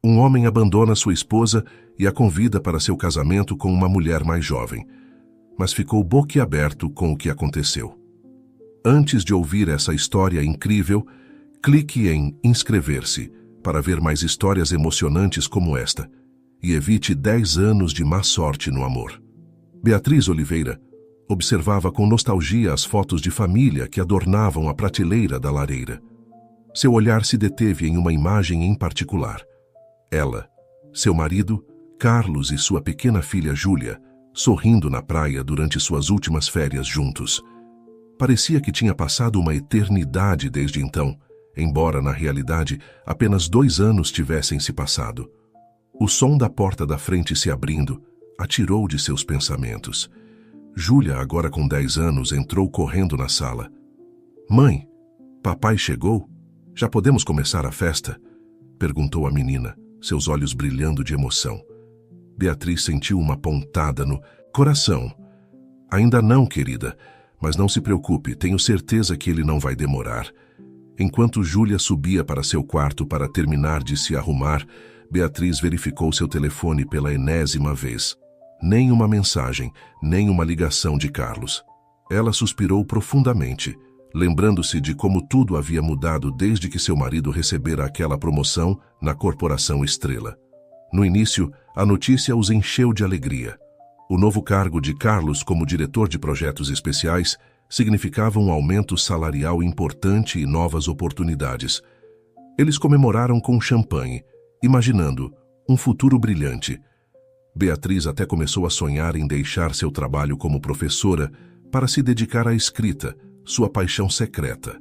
Um homem abandona sua esposa e a convida para seu casamento com uma mulher mais jovem, mas ficou boquiaberto com o que aconteceu. Antes de ouvir essa história incrível, clique em inscrever-se para ver mais histórias emocionantes como esta e evite 10 anos de má sorte no amor. Beatriz Oliveira observava com nostalgia as fotos de família que adornavam a prateleira da lareira. Seu olhar se deteve em uma imagem em particular. Ela, seu marido, Carlos e sua pequena filha Júlia, sorrindo na praia durante suas últimas férias juntos. Parecia que tinha passado uma eternidade desde então, embora na realidade apenas 2 anos tivessem se passado. O som da porta da frente se abrindo atirou de seus pensamentos. Júlia, agora com 10 anos, entrou correndo na sala. "Mãe, papai chegou? Já podemos começar a festa?" perguntou a menina, seus olhos brilhando de emoção. Beatriz sentiu uma pontada no coração. "Ainda não, querida, mas não se preocupe, tenho certeza que ele não vai demorar." Enquanto Júlia subia para seu quarto para terminar de se arrumar, Beatriz verificou seu telefone pela enésima vez. Nem uma mensagem, nem uma ligação de Carlos. Ela suspirou profundamente, lembrando-se de como tudo havia mudado desde que seu marido recebera aquela promoção na Corporação Estrela. No início, a notícia os encheu de alegria. O novo cargo de Carlos como diretor de projetos especiais significava um aumento salarial importante e novas oportunidades. Eles comemoraram com champanhe, imaginando um futuro brilhante. Beatriz até começou a sonhar em deixar seu trabalho como professora para se dedicar à escrita, sua paixão secreta.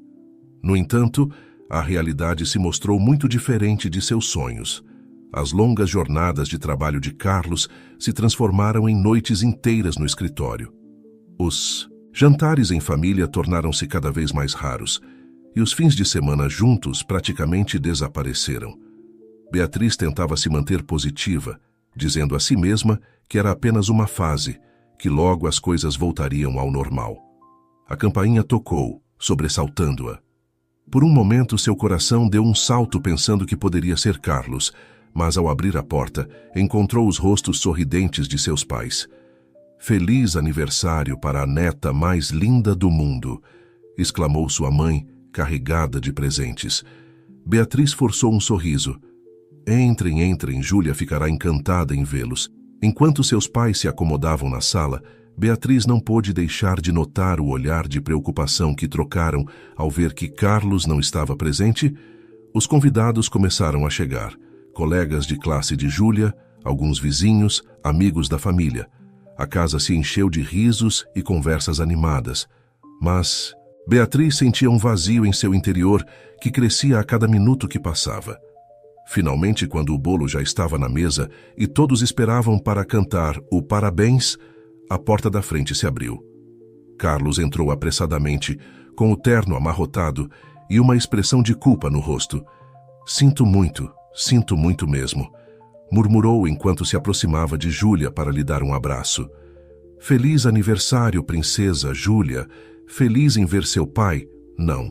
No entanto, a realidade se mostrou muito diferente de seus sonhos. As longas jornadas de trabalho de Carlos se transformaram em noites inteiras no escritório. Os jantares em família tornaram-se cada vez mais raros, e os fins de semana juntos praticamente desapareceram. Beatriz tentava se manter positiva, dizendo a si mesma que era apenas uma fase, que logo as coisas voltariam ao normal. A campainha tocou, sobressaltando-a. Por um momento seu coração deu um salto pensando que poderia ser Carlos, mas ao abrir a porta, encontrou os rostos sorridentes de seus pais. "Feliz aniversário para a neta mais linda do mundo!" exclamou sua mãe, carregada de presentes. Beatriz forçou um sorriso. Entrem, entrem, Júlia ficará encantada em vê-los." Enquanto seus pais se acomodavam na sala, Beatriz não pôde deixar de notar o olhar de preocupação que trocaram ao ver que Carlos não estava presente. Os convidados começaram a chegar, colegas de classe de Júlia, alguns vizinhos, amigos da família. A casa se encheu de risos e conversas animadas. Mas Beatriz sentia um vazio em seu interior que crescia a cada minuto que passava. Finalmente, quando o bolo já estava na mesa e todos esperavam para cantar o parabéns, a porta da frente se abriu. Carlos entrou apressadamente, com o terno amarrotado e uma expressão de culpa no rosto. sinto muito mesmo", murmurou enquanto se aproximava de Júlia para lhe dar um abraço. "Feliz aniversário, princesa Júlia. Feliz em ver seu pai." Não.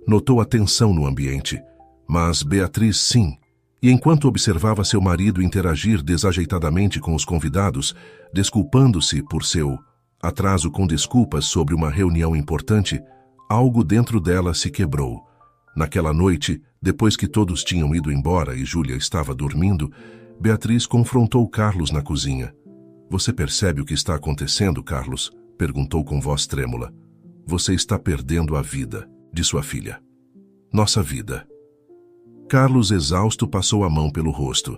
Notou a tensão no ambiente. Mas Beatriz sim. E enquanto observava seu marido interagir desajeitadamente com os convidados, desculpando-se por seu atraso com desculpas sobre uma reunião importante, algo dentro dela se quebrou. Naquela noite, depois que todos tinham ido embora e Júlia estava dormindo, Beatriz confrontou Carlos na cozinha. "Você percebe o que está acontecendo, Carlos?" perguntou com voz trêmula. "Você está perdendo a vida de sua filha. Nossa vida." Carlos, exausto, passou a mão pelo rosto.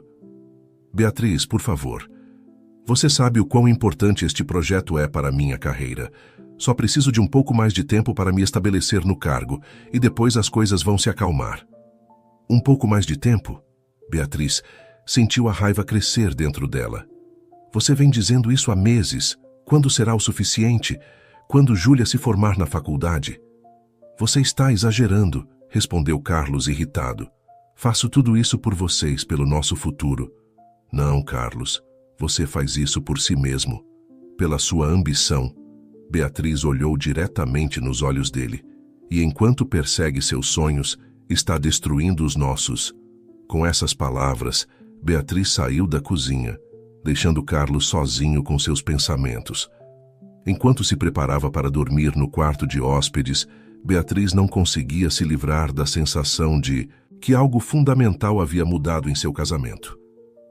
"Beatriz, por favor. Você sabe o quão importante este projeto é para minha carreira. Só preciso de um pouco mais de tempo para me estabelecer no cargo, e depois as coisas vão se acalmar." "Um pouco mais de tempo?" Beatriz sentiu a raiva crescer dentro dela. "Você vem dizendo isso há meses. Quando será o suficiente? Quando Júlia se formar na faculdade?" "Você está exagerando", respondeu Carlos irritado. "Faço tudo isso por vocês, pelo nosso futuro." "Não, Carlos, você faz isso por si mesmo, pela sua ambição." Beatriz olhou diretamente nos olhos dele. "E enquanto persegue seus sonhos, está destruindo os nossos." Com essas palavras, Beatriz saiu da cozinha, deixando Carlos sozinho com seus pensamentos. Enquanto se preparava para dormir no quarto de hóspedes, Beatriz não conseguia se livrar da sensação de que algo fundamental havia mudado em seu casamento.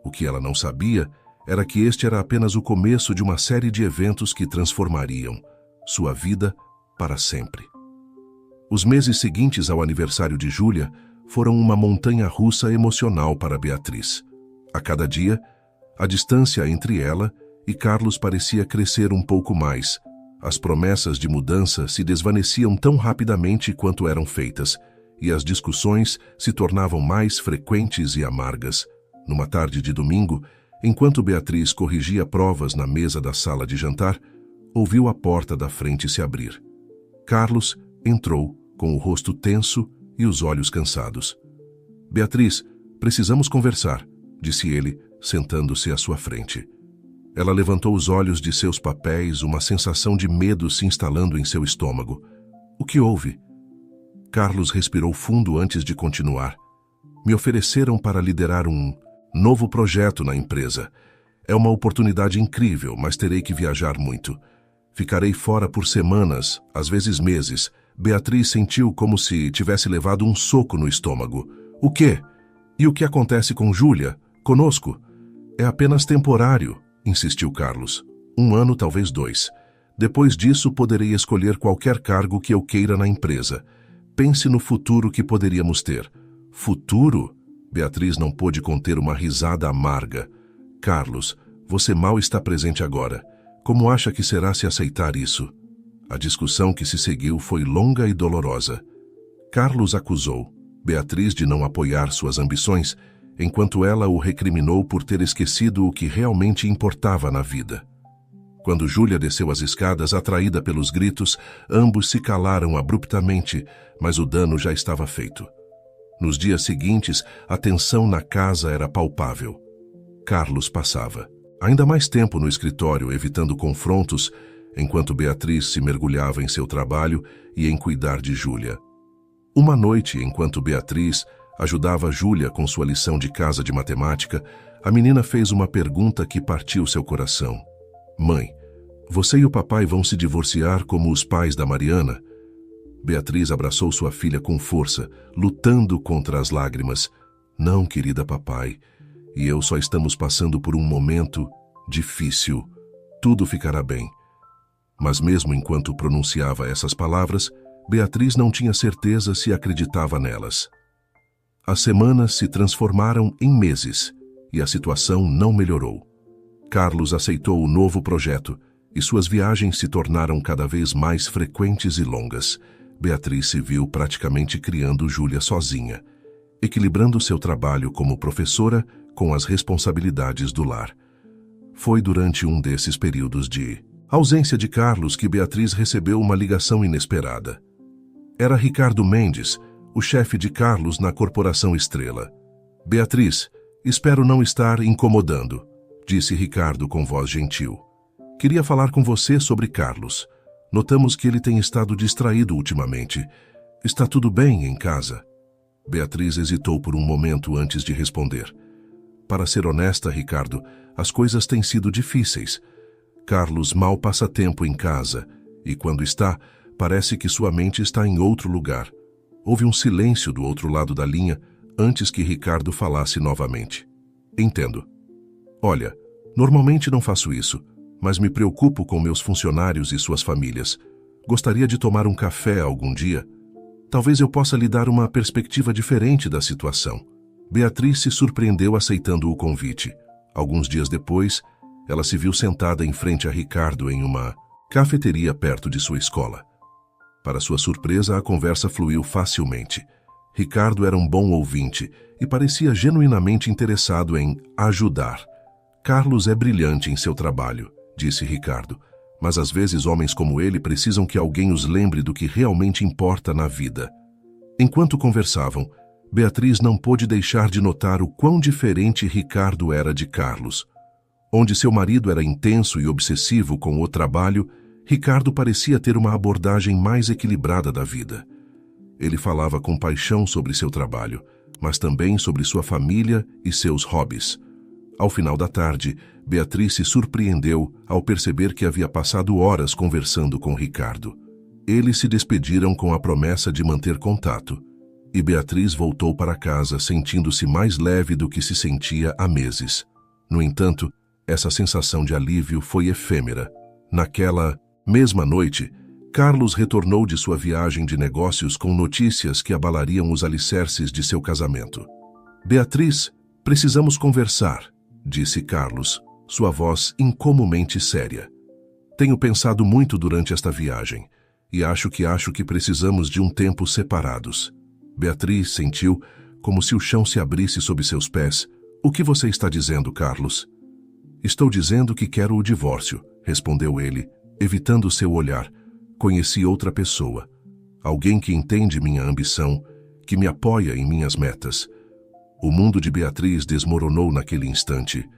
O que ela não sabia era que este era apenas o começo de uma série de eventos que transformariam sua vida para sempre. Os meses seguintes ao aniversário de Júlia foram uma montanha-russa emocional para Beatriz. A cada dia, a distância entre ela e Carlos parecia crescer um pouco mais. As promessas de mudança se desvaneciam tão rapidamente quanto eram feitas, e as discussões se tornavam mais frequentes e amargas. Numa tarde de domingo, enquanto Beatriz corrigia provas na mesa da sala de jantar, ouviu a porta da frente se abrir. Carlos entrou, com o rosto tenso e os olhos cansados. "Beatriz, precisamos conversar", disse ele, sentando-se à sua frente. Ela levantou os olhos de seus papéis, uma sensação de medo se instalando em seu estômago. "O que houve?" Carlos respirou fundo antes de continuar. "Me ofereceram para liderar um novo projeto na empresa. É uma oportunidade incrível, mas terei que viajar muito. Ficarei fora por semanas, às vezes meses." Beatriz sentiu como se tivesse levado um soco no estômago. "O quê? E o que acontece com Júlia? Conosco?" "É apenas temporário", insistiu Carlos. "Um ano, talvez 2. Depois disso, poderei escolher qualquer cargo que eu queira na empresa. Pense no futuro que poderíamos ter." "Futuro?" Beatriz não pôde conter uma risada amarga. "Carlos, você mal está presente agora. Como acha que será se aceitar isso?" A discussão que se seguiu foi longa e dolorosa. Carlos acusou Beatriz de não apoiar suas ambições, enquanto ela o recriminou por ter esquecido o que realmente importava na vida. Quando Júlia desceu as escadas, atraída pelos gritos, ambos se calaram abruptamente, mas o dano já estava feito. Nos dias seguintes, a tensão na casa era palpável. Carlos passava ainda mais tempo no escritório, evitando confrontos, enquanto Beatriz se mergulhava em seu trabalho e em cuidar de Júlia. Uma noite, enquanto Beatriz ajudava Júlia com sua lição de casa de matemática, a menina fez uma pergunta que partiu seu coração. "Mãe, você e o papai vão se divorciar como os pais da Mariana?" Beatriz abraçou sua filha com força, lutando contra as lágrimas. "Não, querida papai, e eu só estamos passando por um momento difícil. Tudo ficará bem." Mas mesmo enquanto pronunciava essas palavras, Beatriz não tinha certeza se acreditava nelas. As semanas se transformaram em meses e a situação não melhorou. Carlos aceitou o novo projeto e suas viagens se tornaram cada vez mais frequentes e longas. Beatriz se viu praticamente criando Júlia sozinha, equilibrando seu trabalho como professora com as responsabilidades do lar. Foi durante um desses períodos de ausência de Carlos que Beatriz recebeu uma ligação inesperada. Era Ricardo Mendes, o chefe de Carlos na Corporação Estrela. "Beatriz, espero não estar incomodando", disse Ricardo com voz gentil. "Queria falar com você sobre Carlos. Notamos que ele tem estado distraído ultimamente. Está tudo bem em casa?" Beatriz hesitou por um momento antes de responder. "Para ser honesta, Ricardo, as coisas têm sido difíceis. Carlos mal passa tempo em casa, e quando está, parece que sua mente está em outro lugar." Houve um silêncio do outro lado da linha antes que Ricardo falasse novamente. "Entendo. Olha, normalmente não faço isso, mas me preocupo com meus funcionários e suas famílias. Gostaria de tomar um café algum dia? Talvez eu possa lhe dar uma perspectiva diferente da situação." Beatriz se surpreendeu aceitando o convite. Alguns dias depois, ela se viu sentada em frente a Ricardo em uma cafeteria perto de sua escola. Para sua surpresa, a conversa fluiu facilmente. Ricardo era um bom ouvinte e parecia genuinamente interessado em ajudar. "Carlos é brilhante em seu trabalho", disse Ricardo, "mas às vezes homens como ele precisam que alguém os lembre do que realmente importa na vida." Enquanto conversavam, Beatriz não pôde deixar de notar o quão diferente Ricardo era de Carlos. Onde seu marido era intenso e obsessivo com o trabalho, Ricardo parecia ter uma abordagem mais equilibrada da vida. Ele falava com paixão sobre seu trabalho, mas também sobre sua família e seus hobbies. Ao final da tarde, Beatriz se surpreendeu ao perceber que havia passado horas conversando com Ricardo. Eles se despediram com a promessa de manter contato, e Beatriz voltou para casa sentindo-se mais leve do que se sentia há meses. No entanto, essa sensação de alívio foi efêmera. Naquela mesma noite, Carlos retornou de sua viagem de negócios com notícias que abalariam os alicerces de seu casamento. "Beatriz, precisamos conversar", disse Carlos, sua voz incomumente séria. "Tenho pensado muito durante esta viagem, e acho que precisamos de um tempo separados." Beatriz sentiu como se o chão se abrisse sob seus pés. "O que você está dizendo, Carlos?" "Estou dizendo que quero o divórcio", respondeu ele, evitando seu olhar. "Conheci outra pessoa, alguém que entende minha ambição, que me apoia em minhas metas." O mundo de Beatriz desmoronou naquele instante.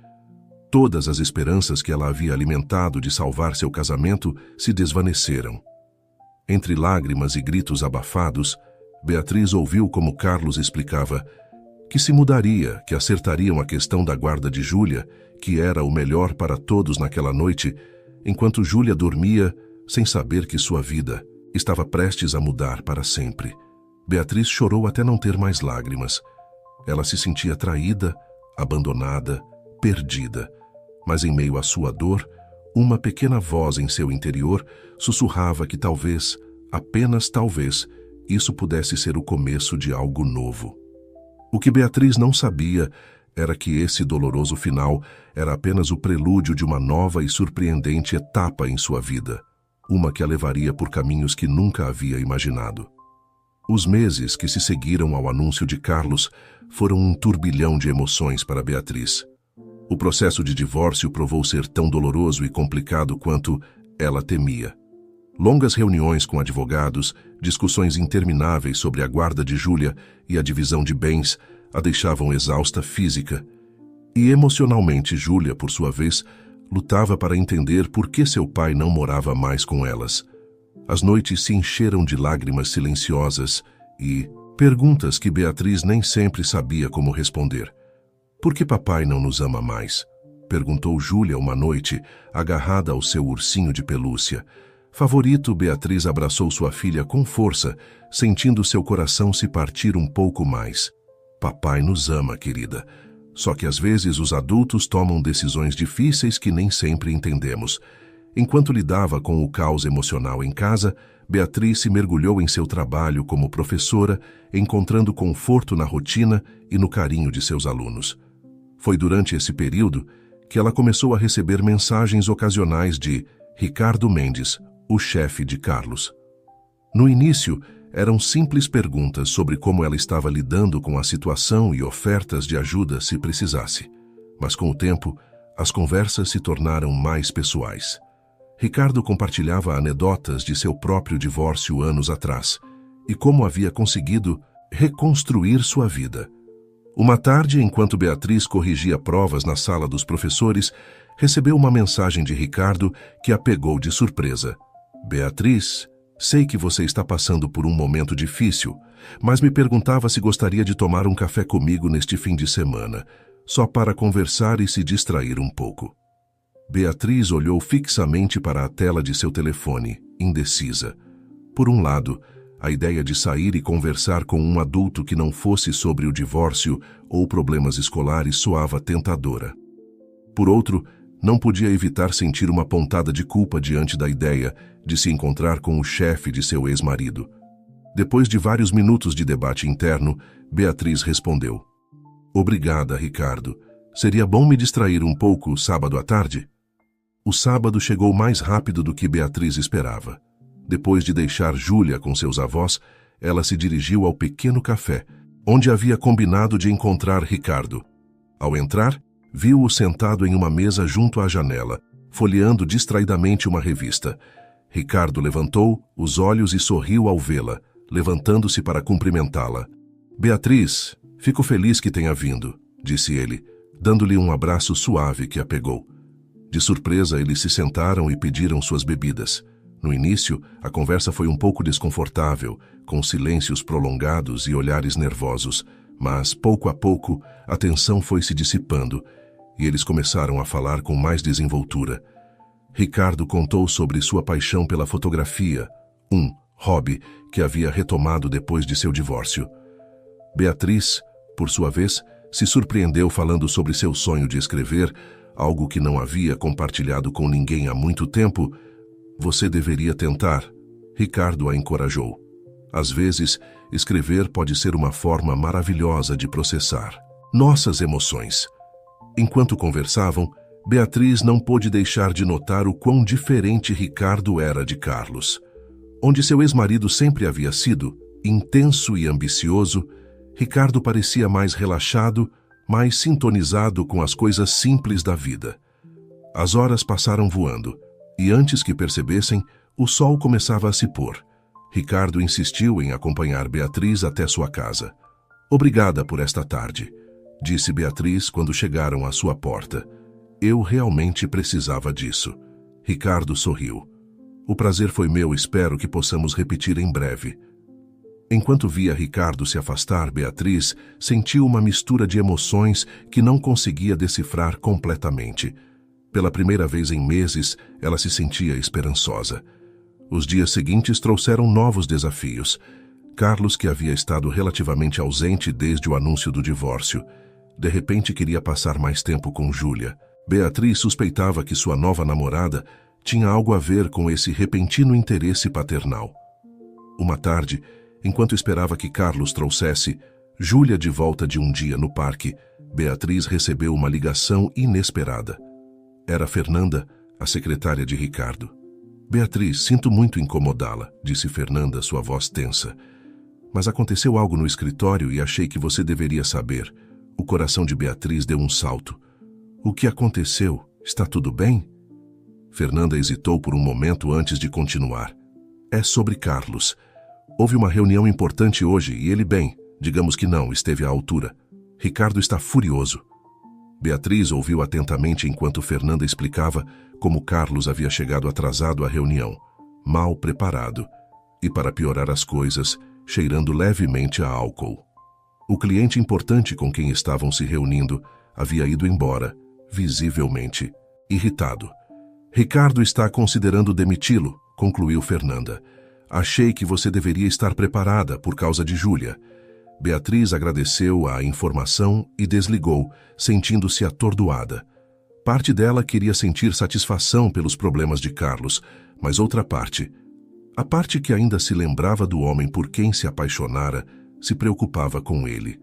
Todas as esperanças que ela havia alimentado de salvar seu casamento se desvaneceram. Entre lágrimas e gritos abafados, Beatriz ouviu como Carlos explicava que se mudaria, que acertariam a questão da guarda de Júlia, que era o melhor para todos naquela noite, enquanto Júlia dormia, sem saber que sua vida estava prestes a mudar para sempre. Beatriz chorou até não ter mais lágrimas. Ela se sentia traída, abandonada, perdida. Mas em meio à sua dor, uma pequena voz em seu interior sussurrava que talvez, apenas talvez, isso pudesse ser o começo de algo novo. O que Beatriz não sabia era que esse doloroso final era apenas o prelúdio de uma nova e surpreendente etapa em sua vida, uma que a levaria por caminhos que nunca havia imaginado. Os meses que se seguiram ao anúncio de Carlos foram um turbilhão de emoções para Beatriz. O processo de divórcio provou ser tão doloroso e complicado quanto ela temia. Longas reuniões com advogados, discussões intermináveis sobre a guarda de Júlia e a divisão de bens a deixavam exausta física. E emocionalmente Júlia, por sua vez, lutava para entender por que seu pai não morava mais com elas. As noites se encheram de lágrimas silenciosas e perguntas que Beatriz nem sempre sabia como responder. "Por que papai não nos ama mais?" perguntou Júlia uma noite, agarrada ao seu ursinho de pelúcia. Favorito, Beatriz abraçou sua filha com força, sentindo seu coração se partir um pouco mais. "Papai nos ama, querida. Só que às vezes os adultos tomam decisões difíceis que nem sempre entendemos." Enquanto lidava com o caos emocional em casa, Beatriz se mergulhou em seu trabalho como professora, encontrando conforto na rotina e no carinho de seus alunos. Foi durante esse período que ela começou a receber mensagens ocasionais de Ricardo Mendes, o chefe de Carlos. No início, eram simples perguntas sobre como ela estava lidando com a situação e ofertas de ajuda se precisasse. Mas com o tempo, as conversas se tornaram mais pessoais. Ricardo compartilhava anedotas de seu próprio divórcio anos atrás e como havia conseguido reconstruir sua vida. Uma tarde, enquanto Beatriz corrigia provas na sala dos professores, recebeu uma mensagem de Ricardo que a pegou de surpresa. "Beatriz, sei que você está passando por um momento difícil, mas me perguntava se gostaria de tomar um café comigo neste fim de semana, só para conversar e se distrair um pouco." Beatriz olhou fixamente para a tela de seu telefone, indecisa. Por um lado, a ideia de sair e conversar com um adulto que não fosse sobre o divórcio ou problemas escolares soava tentadora. Por outro, não podia evitar sentir uma pontada de culpa diante da ideia de se encontrar com o chefe de seu ex-marido. Depois de vários minutos de debate interno, Beatriz respondeu: "Obrigada, Ricardo. Seria bom me distrair um pouco sábado à tarde?" O sábado chegou mais rápido do que Beatriz esperava. Depois de deixar Júlia com seus avós, ela se dirigiu ao pequeno café, onde havia combinado de encontrar Ricardo. Ao entrar, viu-o sentado em uma mesa junto à janela, folheando distraidamente uma revista. Ricardo levantou os olhos e sorriu ao vê-la, levantando-se para cumprimentá-la. "Beatriz, fico feliz que tenha vindo", disse ele, dando-lhe um abraço suave que a pegou. De surpresa, eles se sentaram e pediram suas bebidas. No início, a conversa foi um pouco desconfortável, com silêncios prolongados e olhares nervosos, mas, pouco a pouco, a tensão foi se dissipando, e eles começaram a falar com mais desenvoltura. Ricardo contou sobre sua paixão pela fotografia, um hobby que havia retomado depois de seu divórcio. Beatriz, por sua vez, se surpreendeu falando sobre seu sonho de escrever, algo que não havia compartilhado com ninguém há muito tempo. Você deveria tentar, Ricardo a encorajou. Às vezes, escrever pode ser uma forma maravilhosa de processar nossas emoções. Enquanto conversavam, Beatriz não pôde deixar de notar o quão diferente Ricardo era de Carlos. Onde seu ex-marido sempre havia sido intenso e ambicioso, Ricardo parecia mais relaxado, mais sintonizado com as coisas simples da vida. As horas passaram voando, e antes que percebessem, o sol começava a se pôr. Ricardo insistiu em acompanhar Beatriz até sua casa. "Obrigada por esta tarde", disse Beatriz quando chegaram à sua porta. "Eu realmente precisava disso." Ricardo sorriu. "O prazer foi meu, espero que possamos repetir em breve." Enquanto via Ricardo se afastar, Beatriz sentiu uma mistura de emoções que não conseguia decifrar completamente. Pela primeira vez em meses, ela se sentia esperançosa. Os dias seguintes trouxeram novos desafios. Carlos, que havia estado relativamente ausente desde o anúncio do divórcio, de repente queria passar mais tempo com Júlia. Beatriz suspeitava que sua nova namorada tinha algo a ver com esse repentino interesse paternal. Uma tarde, enquanto esperava que Carlos trouxesse Júlia de volta de um dia no parque, Beatriz recebeu uma ligação inesperada. Era Fernanda, a secretária de Ricardo. "Beatriz, sinto muito incomodá-la", disse Fernanda, sua voz tensa. "Mas aconteceu algo no escritório e achei que você deveria saber." O coração de Beatriz deu um salto. "O que aconteceu? Está tudo bem?" Fernanda hesitou por um momento antes de continuar. "É sobre Carlos. Houve uma reunião importante hoje e ele, bem, digamos que não, esteve à altura. Ricardo está furioso." Beatriz ouviu atentamente enquanto Fernanda explicava como Carlos havia chegado atrasado à reunião, mal preparado, e, para piorar as coisas, cheirando levemente a álcool. O cliente importante com quem estavam se reunindo havia ido embora, visivelmente irritado. "Ricardo está considerando demiti-lo", concluiu Fernanda. "Achei que você deveria estar preparada por causa de Júlia." Beatriz agradeceu a informação e desligou, sentindo-se atordoada. Parte dela queria sentir satisfação pelos problemas de Carlos, mas outra parte, a parte que ainda se lembrava do homem por quem se apaixonara, se preocupava com ele.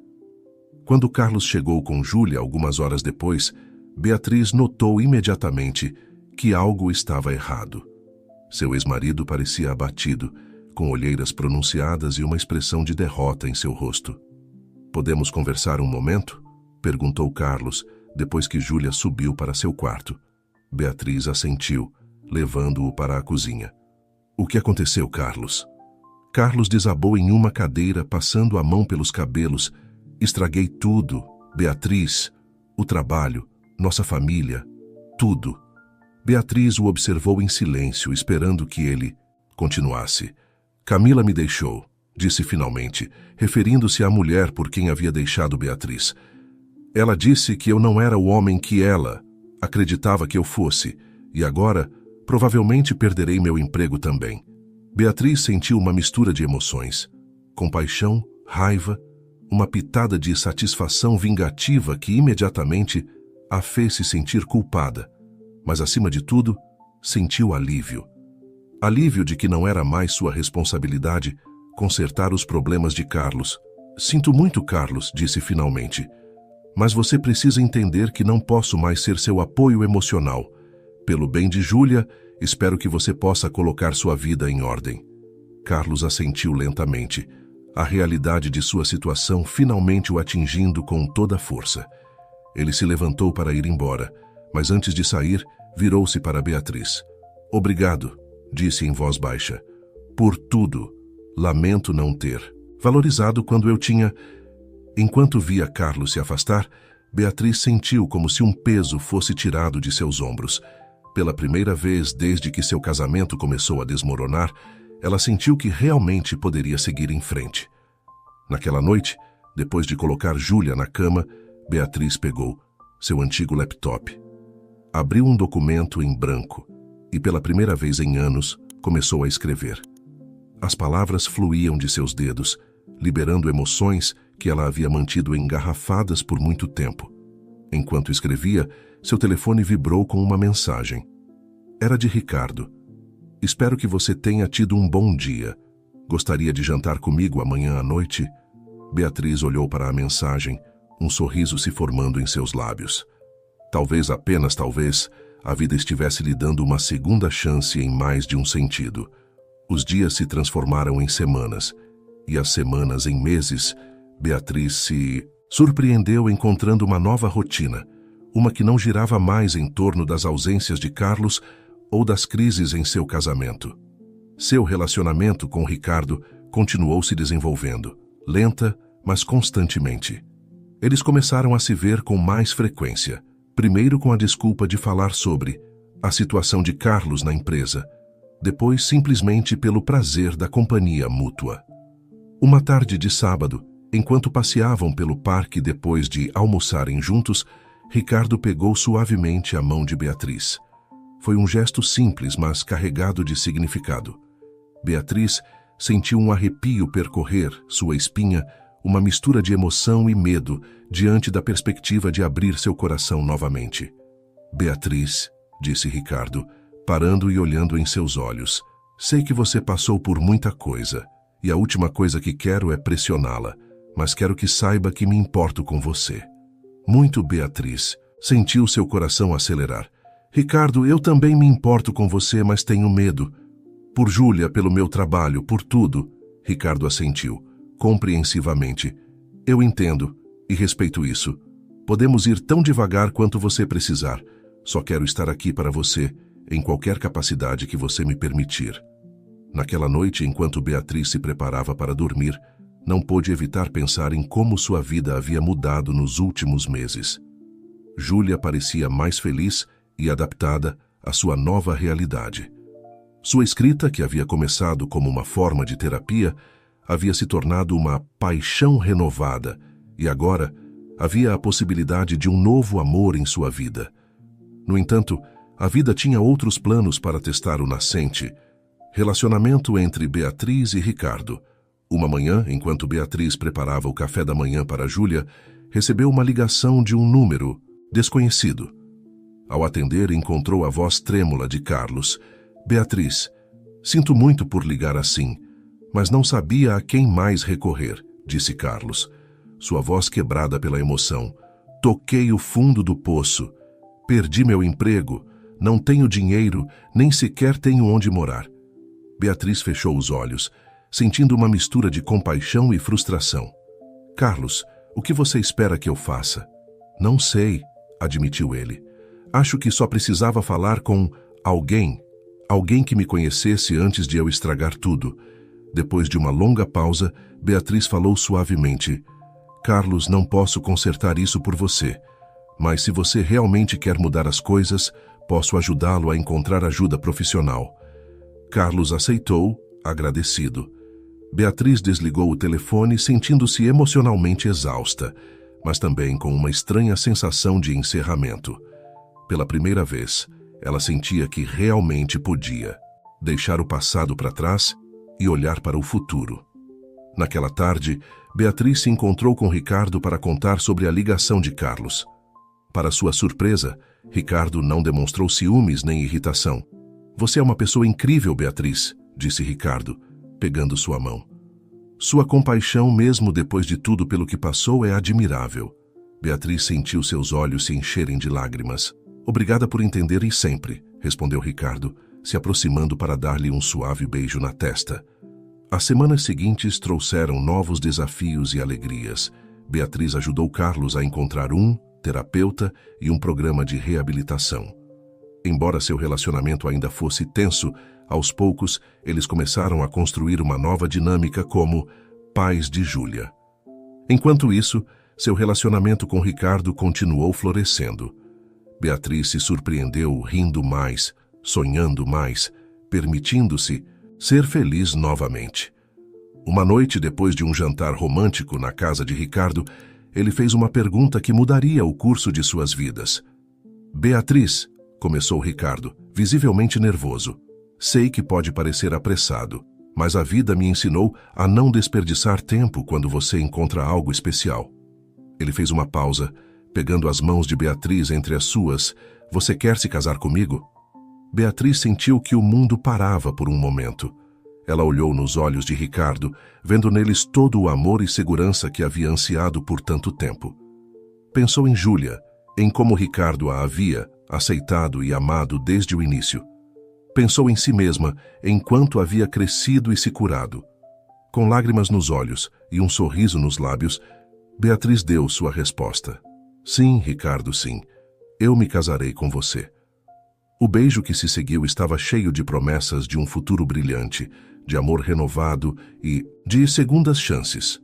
Quando Carlos chegou com Júlia algumas horas depois, Beatriz notou imediatamente que algo estava errado. Seu ex-marido parecia abatido, com olheiras pronunciadas e uma expressão de derrota em seu rosto. "Podemos conversar um momento?" perguntou Carlos, depois que Júlia subiu para seu quarto. Beatriz assentiu, levando-o para a cozinha. "O que aconteceu, Carlos?" Carlos desabou em uma cadeira, passando a mão pelos cabelos. "Estraguei tudo, Beatriz. O trabalho, nossa família, tudo." Beatriz o observou em silêncio, esperando que ele continuasse. "Camila me deixou", disse finalmente, referindo-se à mulher por quem havia deixado Beatriz. "Ela disse que eu não era o homem que ela acreditava que eu fosse, e agora provavelmente perderei meu emprego também." Beatriz sentiu uma mistura de emoções: compaixão, raiva, uma pitada de satisfação vingativa que imediatamente a fez se sentir culpada, mas acima de tudo, sentiu alívio. Alívio de que não era mais sua responsabilidade consertar os problemas de Carlos. "Sinto muito, Carlos", disse finalmente, "mas você precisa entender que não posso mais ser seu apoio emocional. Pelo bem de Júlia, espero que você possa colocar sua vida em ordem." Carlos assentiu lentamente, a realidade de sua situação finalmente o atingindo com toda a força. Ele se levantou para ir embora, mas antes de sair, virou-se para Beatriz. "Obrigado", disse em voz baixa, "por tudo. Lamento não ter valorizado quando eu tinha..." Enquanto via Carlos se afastar, Beatriz sentiu como se um peso fosse tirado de seus ombros. Pela primeira vez desde que seu casamento começou a desmoronar, ela sentiu que realmente poderia seguir em frente. Naquela noite, depois de colocar Júlia na cama, Beatriz pegou seu antigo laptop. Abriu um documento em branco e, pela primeira vez em anos, começou a escrever. As palavras fluíam de seus dedos, liberando emoções que ela havia mantido engarrafadas por muito tempo. Enquanto escrevia, seu telefone vibrou com uma mensagem. Era de Ricardo. Espero que você tenha tido um bom dia. Gostaria de jantar comigo amanhã à noite? Beatriz olhou para a mensagem, um sorriso se formando em seus lábios. Talvez, apenas talvez, a vida estivesse lhe dando uma segunda chance em mais de um sentido. Os dias se transformaram em semanas, e as semanas em meses. Beatriz se surpreendeu encontrando uma nova rotina, uma que não girava mais em torno das ausências de Carlos ou das crises em seu casamento. Seu relacionamento com Ricardo continuou se desenvolvendo, lenta, mas constantemente. Eles começaram a se ver com mais frequência, primeiro com a desculpa de falar sobre a situação de Carlos na empresa, depois simplesmente pelo prazer da companhia mútua. Uma tarde de sábado, enquanto passeavam pelo parque depois de almoçarem juntos, Ricardo pegou suavemente a mão de Beatriz. Foi um gesto simples, mas carregado de significado. Beatriz sentiu um arrepio percorrer sua espinha, uma mistura de emoção e medo diante da perspectiva de abrir seu coração novamente. Beatriz, disse Ricardo, parando e olhando em seus olhos, sei que você passou por muita coisa, e a última coisa que quero é pressioná-la, mas quero que saiba que me importo com você. Muito, Beatriz, sentiu seu coração acelerar. Ricardo, eu também me importo com você, mas tenho medo. Por Júlia, pelo meu trabalho, por tudo. Ricardo assentiu, compreensivamente. Eu entendo e respeito isso. Podemos ir tão devagar quanto você precisar. Só quero estar aqui para você, em qualquer capacidade que você me permitir. Naquela noite, enquanto Beatriz se preparava para dormir, não pôde evitar pensar em como sua vida havia mudado nos últimos meses. Júlia parecia mais feliz e adaptada à sua nova realidade. Sua escrita, que havia começado como uma forma de terapia, havia se tornado uma paixão renovada e agora havia a possibilidade de um novo amor em sua vida. No entanto, a vida tinha outros planos para testar o nascente. Relacionamento entre Beatriz e Ricardo. Uma manhã, enquanto Beatriz preparava o café da manhã para Júlia, recebeu uma ligação de um número desconhecido. Ao atender, encontrou a voz trêmula de Carlos. Beatriz, sinto muito por ligar assim, mas não sabia a quem mais recorrer, disse Carlos, sua voz quebrada pela emoção. Toquei o fundo do poço. Perdi meu emprego, não tenho dinheiro, nem sequer tenho onde morar. Beatriz fechou os olhos, sentindo uma mistura de compaixão e frustração. Carlos, o que você espera que eu faça? Não sei, admitiu ele. Acho que só precisava falar com alguém que me conhecesse antes de eu estragar tudo. Depois de uma longa pausa, Beatriz falou suavemente. Carlos, não posso consertar isso por você, mas se você realmente quer mudar as coisas, posso ajudá-lo a encontrar ajuda profissional. Carlos aceitou, agradecido. Beatriz desligou o telefone, sentindo-se emocionalmente exausta, mas também com uma estranha sensação de encerramento. Pela primeira vez, ela sentia que realmente podia deixar o passado para trás e olhar para o futuro. Naquela tarde, Beatriz se encontrou com Ricardo para contar sobre a ligação de Carlos. Para sua surpresa, Ricardo não demonstrou ciúmes nem irritação. Você é uma pessoa incrível, Beatriz, disse Ricardo, pegando sua mão. Sua compaixão, mesmo depois de tudo pelo que passou, é admirável. Beatriz sentiu seus olhos se encherem de lágrimas. Obrigada por entender e sempre, respondeu Ricardo, se aproximando para dar-lhe um suave beijo na testa. As semanas seguintes trouxeram novos desafios e alegrias. Beatriz ajudou Carlos a encontrar um terapeuta e um programa de reabilitação. Embora seu relacionamento ainda fosse tenso, aos poucos eles começaram a construir uma nova dinâmica como pais de Júlia. Enquanto isso, seu relacionamento com Ricardo continuou florescendo. Beatriz se surpreendeu rindo mais, sonhando mais, permitindo-se ser feliz novamente. Uma noite depois de um jantar romântico na casa de Ricardo, ele fez uma pergunta que mudaria o curso de suas vidas. Beatriz, começou Ricardo, visivelmente nervoso. Sei que pode parecer apressado, mas a vida me ensinou a não desperdiçar tempo quando você encontra algo especial. Ele fez uma pausa, pegando as mãos de Beatriz entre as suas. Você quer se casar comigo? Beatriz sentiu que o mundo parava por um momento. Ela olhou nos olhos de Ricardo, vendo neles todo o amor e segurança que havia ansiado por tanto tempo. Pensou em Júlia, em como Ricardo a havia aceitado e amado desde o início. Pensou em si mesma, em quanto havia crescido e se curado. Com lágrimas nos olhos e um sorriso nos lábios, Beatriz deu sua resposta. Sim, Ricardo, sim. Eu me casarei com você. O beijo que se seguiu estava cheio de promessas de um futuro brilhante, de amor renovado e de segundas chances.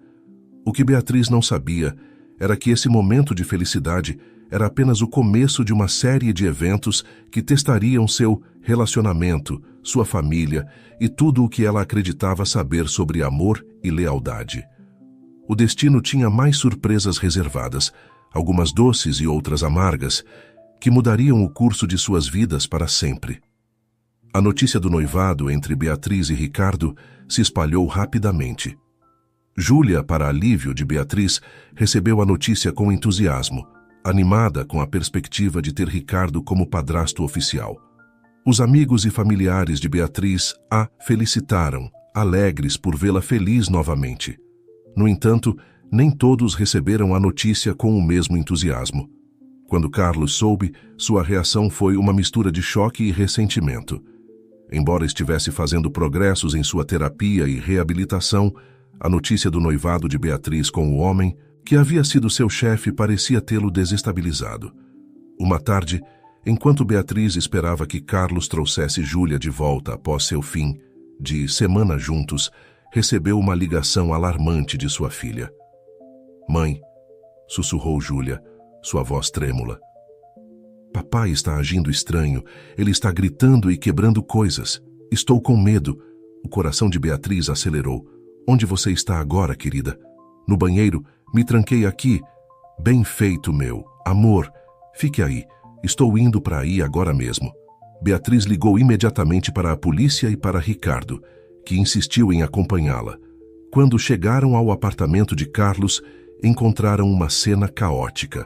O que Beatriz não sabia era que esse momento de felicidade era apenas o começo de uma série de eventos que testariam seu relacionamento, sua família e tudo o que ela acreditava saber sobre amor e lealdade. O destino tinha mais surpresas reservadas, algumas doces e outras amargas, que mudariam o curso de suas vidas para sempre. A notícia do noivado entre Beatriz e Ricardo se espalhou rapidamente. Júlia, para alívio de Beatriz, recebeu a notícia com entusiasmo, animada com a perspectiva de ter Ricardo como padrasto oficial. Os amigos e familiares de Beatriz a felicitaram, alegres por vê-la feliz novamente. No entanto, nem todos receberam a notícia com o mesmo entusiasmo. Quando Carlos soube, sua reação foi uma mistura de choque e ressentimento. Embora estivesse fazendo progressos em sua terapia e reabilitação, a notícia do noivado de Beatriz com o homem, que havia sido seu chefe, parecia tê-lo desestabilizado. Uma tarde, enquanto Beatriz esperava que Carlos trouxesse Júlia de volta após seu fim de semana juntos, recebeu uma ligação alarmante de sua filha. Mãe, sussurrou Júlia, sua voz trêmula. Papai está agindo estranho. Ele está gritando e quebrando coisas. Estou com medo. O coração de Beatriz acelerou. Onde você está agora, querida? No banheiro. Me tranquei aqui. Bem feito, meu. Amor, fique aí. Estou indo para aí agora mesmo. Beatriz ligou imediatamente para a polícia e para Ricardo, que insistiu em acompanhá-la. Quando chegaram ao apartamento de Carlos, encontraram uma cena caótica.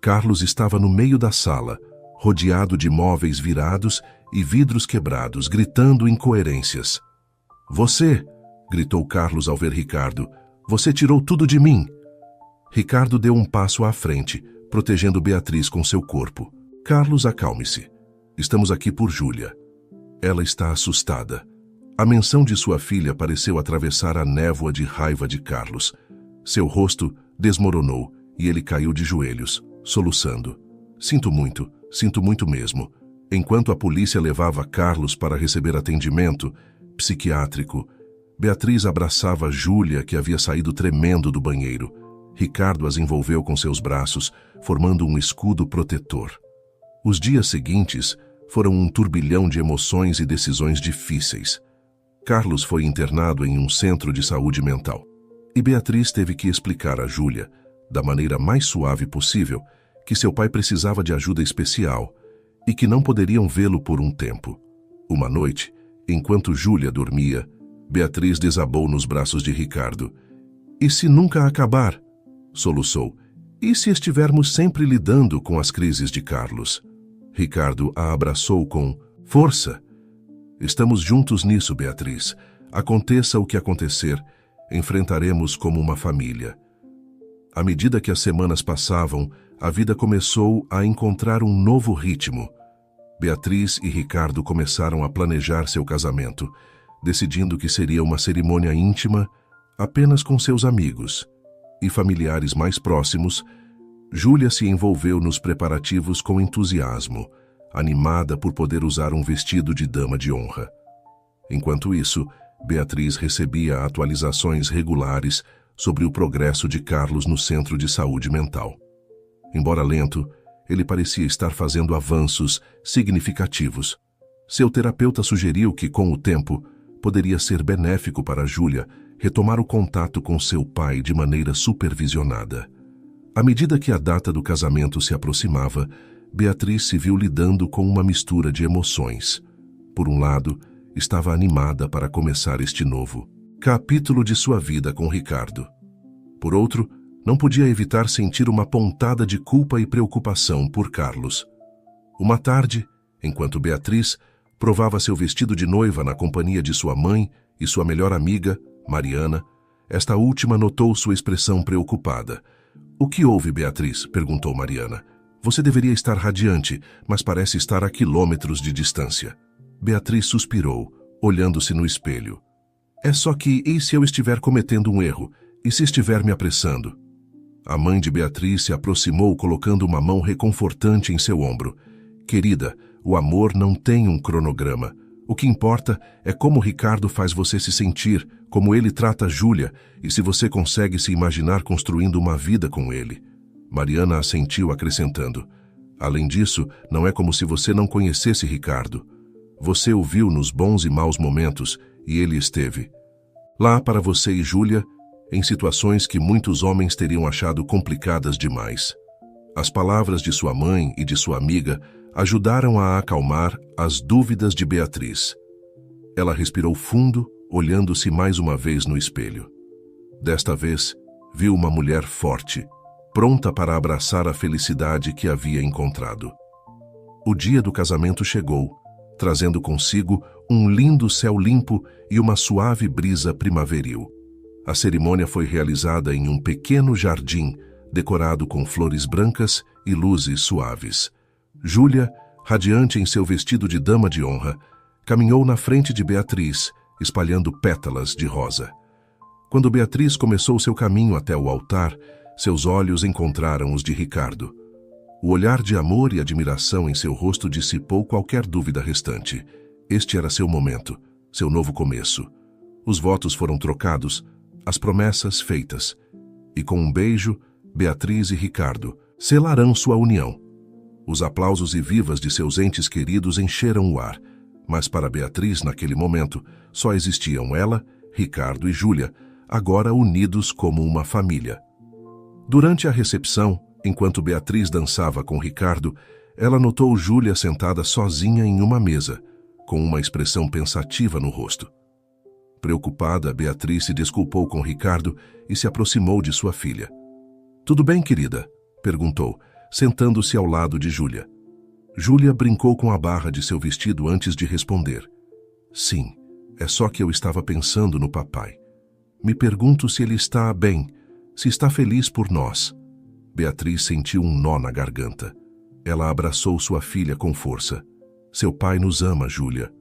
Carlos estava no meio da sala, rodeado de móveis virados e vidros quebrados, gritando incoerências. Você, gritou Carlos ao ver Ricardo, você tirou tudo de mim. Ricardo deu um passo à frente, protegendo Beatriz com seu corpo. Carlos, acalme-se. Estamos aqui por Júlia. Ela está assustada. A menção de sua filha pareceu atravessar a névoa de raiva de Carlos. Seu rosto desmoronou e ele caiu de joelhos, soluçando. Sinto muito mesmo. Enquanto a polícia levava Carlos para receber atendimento psiquiátrico, Beatriz abraçava Júlia, que havia saído tremendo do banheiro. Ricardo as envolveu com seus braços, formando um escudo protetor. Os dias seguintes foram um turbilhão de emoções e decisões difíceis. Carlos foi internado em um centro de saúde mental. E Beatriz teve que explicar a Júlia, da maneira mais suave possível, que seu pai precisava de ajuda especial e que não poderiam vê-lo por um tempo. Uma noite, enquanto Júlia dormia, Beatriz desabou nos braços de Ricardo. E se nunca acabar? Soluçou. E se estivermos sempre lidando com as crises de Carlos? Ricardo a abraçou com força. Estamos juntos nisso, Beatriz. Aconteça o que acontecer, enfrentaremos como uma família. À medida que as semanas passavam, a vida começou a encontrar um novo ritmo. Beatriz e Ricardo começaram a planejar seu casamento, decidindo que seria uma cerimônia íntima apenas com seus amigos e familiares mais próximos. Júlia se envolveu nos preparativos com entusiasmo, animada por poder usar um vestido de dama de honra. Enquanto isso, Beatriz recebia atualizações regulares sobre o progresso de Carlos no centro de saúde mental. Embora lento, ele parecia estar fazendo avanços significativos. Seu terapeuta sugeriu que, com o tempo, poderia ser benéfico para Júlia retomar o contato com seu pai de maneira supervisionada. À medida que a data do casamento se aproximava, Beatriz se viu lidando com uma mistura de emoções. Por um lado, estava animada para começar este novo capítulo de sua vida com Ricardo. Por outro, não podia evitar sentir uma pontada de culpa e preocupação por Carlos. Uma tarde, enquanto Beatriz provava seu vestido de noiva na companhia de sua mãe e sua melhor amiga, Mariana, esta última notou sua expressão preocupada. "O que houve, Beatriz?" perguntou Mariana. "Você deveria estar radiante, mas parece estar a quilômetros de distância." Beatriz suspirou, olhando-se no espelho. "É só que, e se eu estiver cometendo um erro? E se estiver me apressando?" A mãe de Beatriz se aproximou, colocando uma mão reconfortante em seu ombro. "Querida, o amor não tem um cronograma. O que importa é como Ricardo faz você se sentir, como ele trata Júlia, e se você consegue se imaginar construindo uma vida com ele." Mariana assentiu, acrescentando: "Além disso, não é como se você não conhecesse Ricardo. Você o viu nos bons e maus momentos, e ele esteve lá para você e Júlia, em situações que muitos homens teriam achado complicadas demais." As palavras de sua mãe e de sua amiga ajudaram a acalmar as dúvidas de Beatriz. Ela respirou fundo, olhando-se mais uma vez no espelho. Desta vez, viu uma mulher forte, pronta para abraçar a felicidade que havia encontrado. O dia do casamento chegou, trazendo consigo um lindo céu limpo e uma suave brisa primaveril. A cerimônia foi realizada em um pequeno jardim, decorado com flores brancas e luzes suaves. Júlia, radiante em seu vestido de dama de honra, caminhou na frente de Beatriz, espalhando pétalas de rosa. Quando Beatriz começou seu caminho até o altar, seus olhos encontraram os de Ricardo. O olhar de amor e admiração em seu rosto dissipou qualquer dúvida restante. Este era seu momento, seu novo começo. Os votos foram trocados, as promessas feitas. E com um beijo, Beatriz e Ricardo selarão sua união. Os aplausos e vivas de seus entes queridos encheram o ar, mas para Beatriz, naquele momento, só existiam ela, Ricardo e Júlia, agora unidos como uma família. Durante a recepção, enquanto Beatriz dançava com Ricardo, ela notou Júlia sentada sozinha em uma mesa, com uma expressão pensativa no rosto. Preocupada, Beatriz se desculpou com Ricardo e se aproximou de sua filha. "Tudo bem, querida?" perguntou, sentando-se ao lado de Júlia. Júlia brincou com a barra de seu vestido antes de responder. "Sim, é só que eu estava pensando no papai. Me pergunto se ele está bem, se está feliz por nós." Beatriz sentiu um nó na garganta. Ela abraçou sua filha com força. "Seu pai nos ama, Júlia,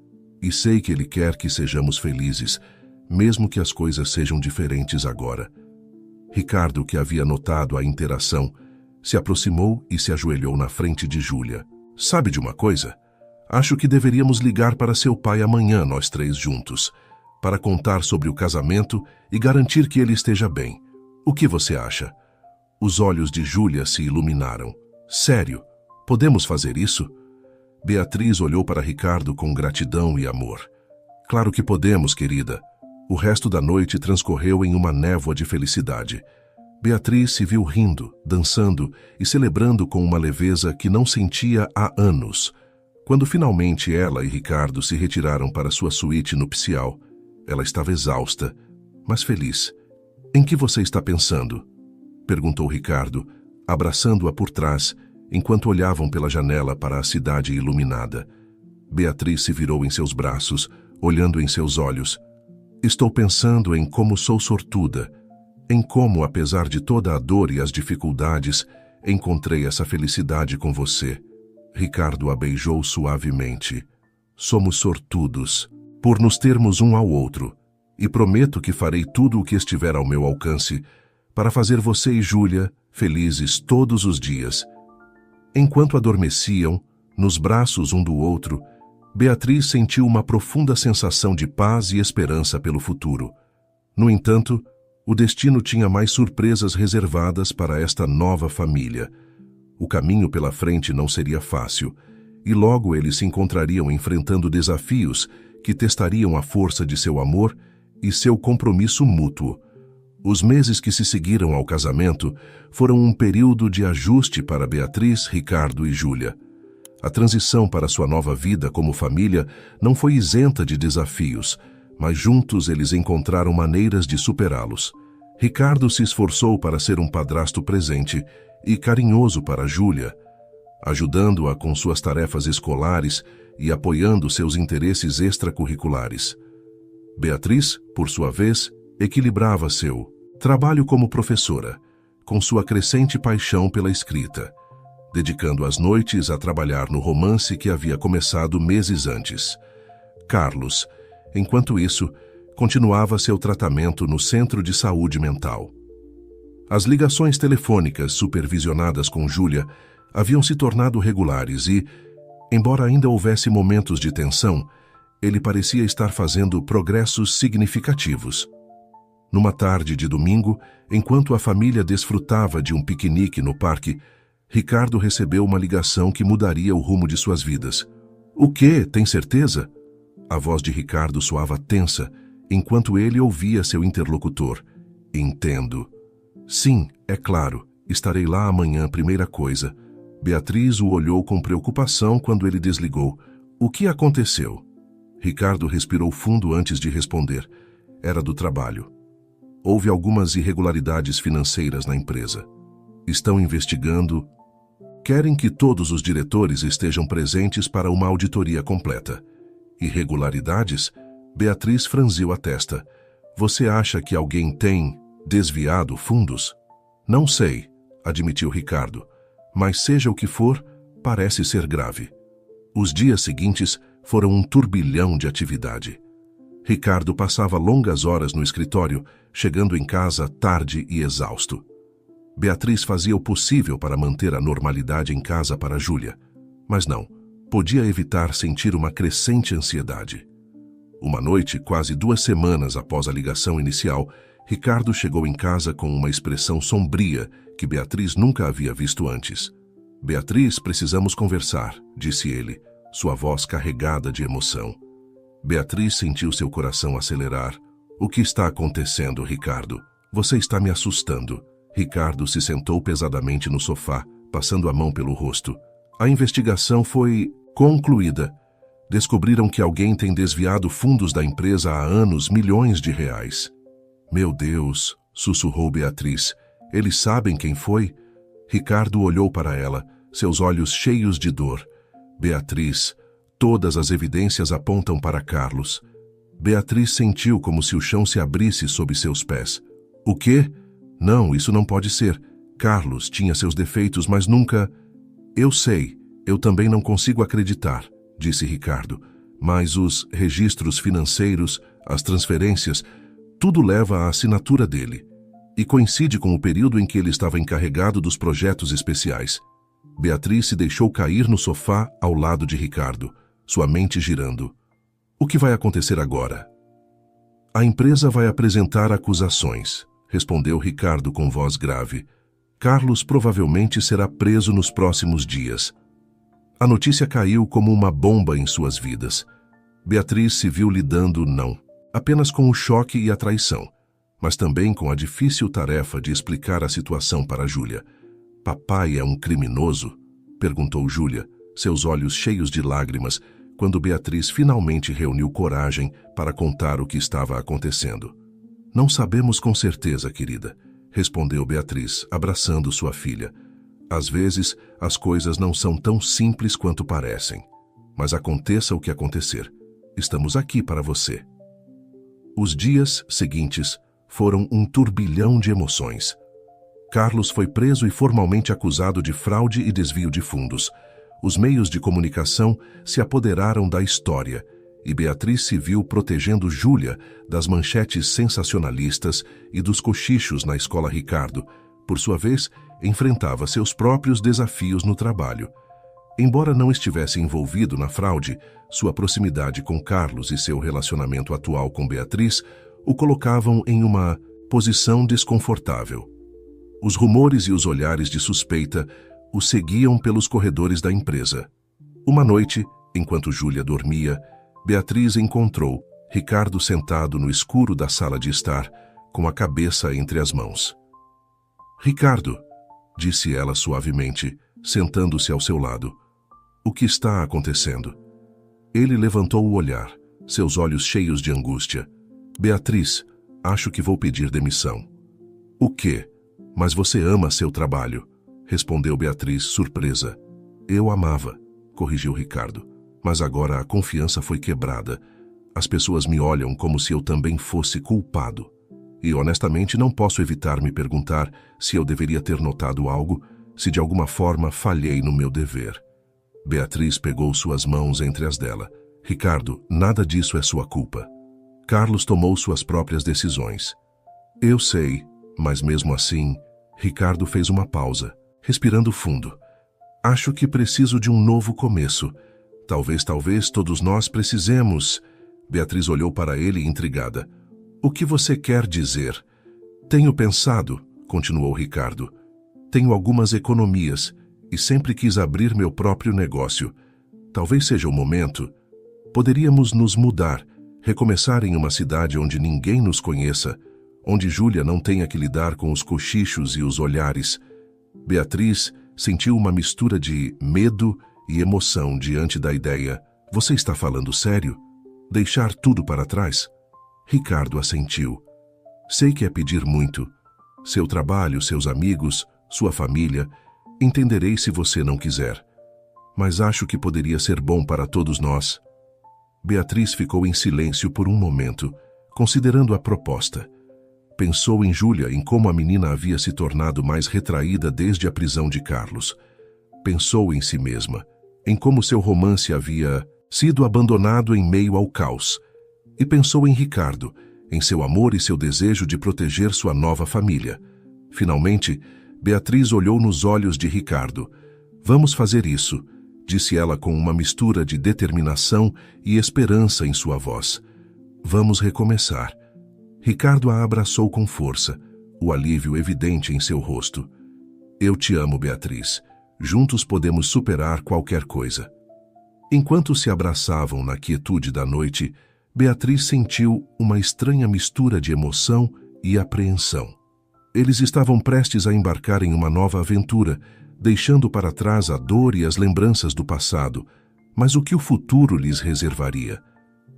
e sei que ele quer que sejamos felizes, mesmo que as coisas sejam diferentes agora." Ricardo, que havia notado a interação, se aproximou e se ajoelhou na frente de Júlia. "Sabe de uma coisa? Acho que deveríamos ligar para seu pai amanhã, nós três juntos, para contar sobre o casamento e garantir que ele esteja bem. O que você acha?" Os olhos de Júlia se iluminaram. "Sério? Podemos fazer isso?" Beatriz olhou para Ricardo com gratidão e amor. "Claro que podemos, querida." O resto da noite transcorreu em uma névoa de felicidade. Beatriz se viu rindo, dançando e celebrando com uma leveza que não sentia há anos. Quando finalmente ela e Ricardo se retiraram para sua suíte nupcial, ela estava exausta, mas feliz. "Em que você está pensando?" perguntou Ricardo, abraçando-a por trás, enquanto olhavam pela janela para a cidade iluminada. Beatriz se virou em seus braços, olhando em seus olhos. "Estou pensando em como sou sortuda, em como, apesar de toda a dor e as dificuldades, encontrei essa felicidade com você." Ricardo a beijou suavemente. "Somos sortudos, por nos termos um ao outro, e prometo que farei tudo o que estiver ao meu alcance para fazer você e Júlia felizes todos os dias." Enquanto adormeciam, nos braços um do outro, Beatriz sentiu uma profunda sensação de paz e esperança pelo futuro. No entanto, o destino tinha mais surpresas reservadas para esta nova família. O caminho pela frente não seria fácil, e logo eles se encontrariam enfrentando desafios que testariam a força de seu amor e seu compromisso mútuo. Os meses que se seguiram ao casamento foram um período de ajuste para Beatriz, Ricardo e Júlia. A transição para sua nova vida como família não foi isenta de desafios, mas juntos eles encontraram maneiras de superá-los. Ricardo se esforçou para ser um padrasto presente e carinhoso para Júlia, ajudando-a com suas tarefas escolares e apoiando seus interesses extracurriculares. Beatriz, por sua vez, equilibrava seu trabalho como professora, com sua crescente paixão pela escrita, dedicando as noites a trabalhar no romance que havia começado meses antes. Carlos, enquanto isso, continuava seu tratamento no Centro de Saúde Mental. As ligações telefônicas supervisionadas com Júlia haviam se tornado regulares e, embora ainda houvesse momentos de tensão, ele parecia estar fazendo progressos significativos. Numa tarde de domingo, enquanto a família desfrutava de um piquenique no parque, Ricardo recebeu uma ligação que mudaria o rumo de suas vidas. "O quê? Tem certeza?" A voz de Ricardo soava tensa, enquanto ele ouvia seu interlocutor. "Entendo." "Sim, é claro. Estarei lá amanhã, primeira coisa." Beatriz o olhou com preocupação quando ele desligou. "O que aconteceu?" Ricardo respirou fundo antes de responder. Era do trabalho. Houve algumas irregularidades financeiras na empresa. Estão investigando. Querem que todos os diretores estejam presentes para uma auditoria completa. Irregularidades? Beatriz franziu a testa. "Você acha que alguém tem desviado fundos?" "Não sei", admitiu Ricardo. "Mas seja o que for, parece ser grave." Os dias seguintes foram um turbilhão de atividade. Ricardo passava longas horas no escritório, chegando em casa tarde e exausto. Beatriz fazia o possível para manter a normalidade em casa para Júlia, mas não, podia evitar sentir uma crescente ansiedade. Uma noite, quase 2 semanas após a ligação inicial, Ricardo chegou em casa com uma expressão sombria que Beatriz nunca havia visto antes. "Beatriz, precisamos conversar", disse ele, sua voz carregada de emoção. Beatriz sentiu seu coração acelerar. "O que está acontecendo, Ricardo? Você está me assustando." Ricardo se sentou pesadamente no sofá, passando a mão pelo rosto. "A investigação foi concluída. Descobriram que alguém tem desviado fundos da empresa há anos, milhões de reais." "Meu Deus", sussurrou Beatriz. "Eles sabem quem foi?" Ricardo olhou para ela, seus olhos cheios de dor. "Beatriz, todas as evidências apontam para Carlos." Beatriz sentiu como se o chão se abrisse sob seus pés. "O quê? Não, isso não pode ser. Carlos tinha seus defeitos, mas nunca..." "Eu sei, eu também não consigo acreditar", disse Ricardo. "Mas os registros financeiros, as transferências, tudo leva à assinatura dele. E coincide com o período em que ele estava encarregado dos projetos especiais." Beatriz se deixou cair no sofá ao lado de Ricardo, sua mente girando. "O que vai acontecer agora?" "A empresa vai apresentar acusações", respondeu Ricardo com voz grave. "Carlos provavelmente será preso nos próximos dias." A notícia caiu como uma bomba em suas vidas. Beatriz se viu lidando não apenas com o choque e a traição, mas também com a difícil tarefa de explicar a situação para Júlia. "Papai é um criminoso?" perguntou Júlia, seus olhos cheios de lágrimas, quando Beatriz finalmente reuniu coragem para contar o que estava acontecendo. "Não sabemos com certeza, querida", respondeu Beatriz, abraçando sua filha. "Às vezes, as coisas não são tão simples quanto parecem. Mas aconteça o que acontecer, estamos aqui para você." Os dias seguintes foram um turbilhão de emoções. Carlos foi preso e formalmente acusado de fraude e desvio de fundos. Os meios de comunicação se apoderaram da história e Beatriz se viu protegendo Júlia das manchetes sensacionalistas e dos cochichos na escola Ricardo. Por sua vez, enfrentava seus próprios desafios no trabalho. Embora não estivesse envolvido na fraude, sua proximidade com Carlos e seu relacionamento atual com Beatriz o colocavam em uma posição desconfortável. Os rumores e os olhares de suspeita o seguiam pelos corredores da empresa. Uma noite, enquanto Júlia dormia, Beatriz encontrou Ricardo sentado no escuro da sala de estar, com a cabeça entre as mãos. Ricardo, disse ela suavemente, sentando-se ao seu lado. O que está acontecendo? Ele levantou o olhar, seus olhos cheios de angústia. Beatriz, acho que vou pedir demissão. O quê? Mas você ama seu trabalho, respondeu Beatriz, surpresa. Eu amava, corrigiu Ricardo, mas agora a confiança foi quebrada. As pessoas me olham como se eu também fosse culpado. E honestamente não posso evitar me perguntar se eu deveria ter notado algo, se de alguma forma falhei no meu dever. Beatriz pegou suas mãos entre as dela. Ricardo, nada disso é sua culpa. Carlos tomou suas próprias decisões. Eu sei, mas mesmo assim, Ricardo fez uma pausa, respirando fundo. Acho que preciso de um novo começo. Talvez todos nós precisemos. Beatriz olhou para ele intrigada. O que você quer dizer? Tenho pensado, continuou Ricardo. Tenho algumas economias e sempre quis abrir meu próprio negócio. Talvez seja o momento. Poderíamos nos mudar, recomeçar em uma cidade onde ninguém nos conheça, onde Júlia não tenha que lidar com os cochichos e os olhares. Beatriz sentiu uma mistura de medo e emoção diante da ideia. Você está falando sério? Deixar tudo para trás? Ricardo assentiu. Sei que é pedir muito. Seu trabalho, seus amigos, sua família. Entenderei se você não quiser. Mas acho que poderia ser bom para todos nós. Beatriz ficou em silêncio por um momento, considerando a proposta. Pensou em Júlia, em como a menina havia se tornado mais retraída desde a prisão de Carlos. Pensou em si mesma, em como seu romance havia sido abandonado em meio ao caos. E pensou em Ricardo, em seu amor e seu desejo de proteger sua nova família. Finalmente, Beatriz olhou nos olhos de Ricardo. Vamos fazer isso, disse ela com uma mistura de determinação e esperança em sua voz. Vamos recomeçar. Ricardo a abraçou com força, o alívio evidente em seu rosto. Eu te amo, Beatriz. Juntos podemos superar qualquer coisa. Enquanto se abraçavam na quietude da noite, Beatriz sentiu uma estranha mistura de emoção e apreensão. Eles estavam prestes a embarcar em uma nova aventura, deixando para trás a dor e as lembranças do passado. Mas o que o futuro lhes reservaria?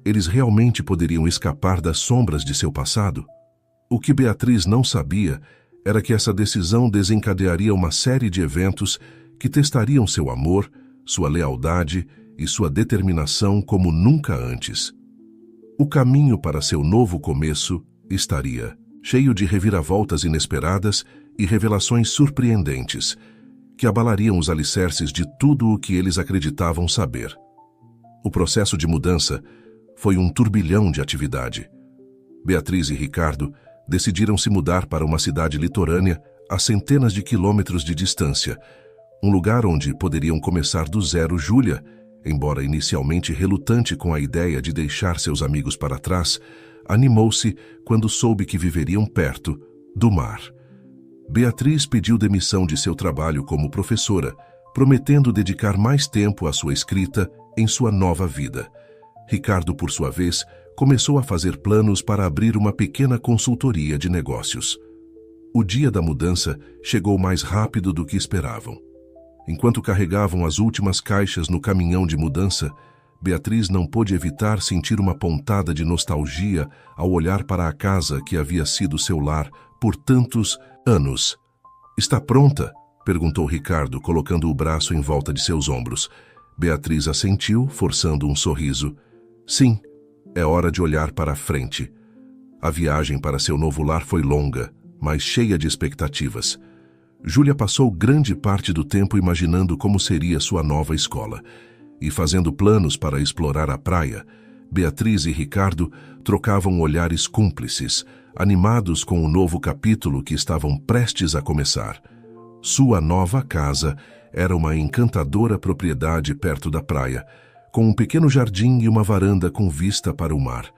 Eles realmente poderiam escapar das sombras de seu passado? O que Beatriz não sabia era que essa decisão desencadearia uma série de eventos que testariam seu amor, sua lealdade e sua determinação como nunca antes. O caminho para seu novo começo estaria cheio de reviravoltas inesperadas e revelações surpreendentes, que abalariam os alicerces de tudo o que eles acreditavam saber. O processo de mudança foi um turbilhão de atividade. Beatriz e Ricardo decidiram se mudar para uma cidade litorânea a centenas de quilômetros de distância, um lugar onde poderiam começar do zero. Júlia, embora inicialmente relutante com a ideia de deixar seus amigos para trás, animou-se quando soube que viveriam perto do mar. Beatriz pediu demissão de seu trabalho como professora, prometendo dedicar mais tempo à sua escrita em sua nova vida. Ricardo, por sua vez, começou a fazer planos para abrir uma pequena consultoria de negócios. O dia da mudança chegou mais rápido do que esperavam. Enquanto carregavam as últimas caixas no caminhão de mudança, Beatriz não pôde evitar sentir uma pontada de nostalgia ao olhar para a casa que havia sido seu lar por tantos anos. Está pronta? Perguntou Ricardo, colocando o braço em volta de seus ombros. Beatriz assentiu, forçando um sorriso. Sim, é hora de olhar para a frente. A viagem para seu novo lar foi longa, mas cheia de expectativas. Júlia passou grande parte do tempo imaginando como seria sua nova escola. E fazendo planos para explorar a praia, Beatriz e Ricardo trocavam olhares cúmplices, animados com o novo capítulo que estavam prestes a começar. Sua nova casa era uma encantadora propriedade perto da praia, com um pequeno jardim e uma varanda com vista para o mar.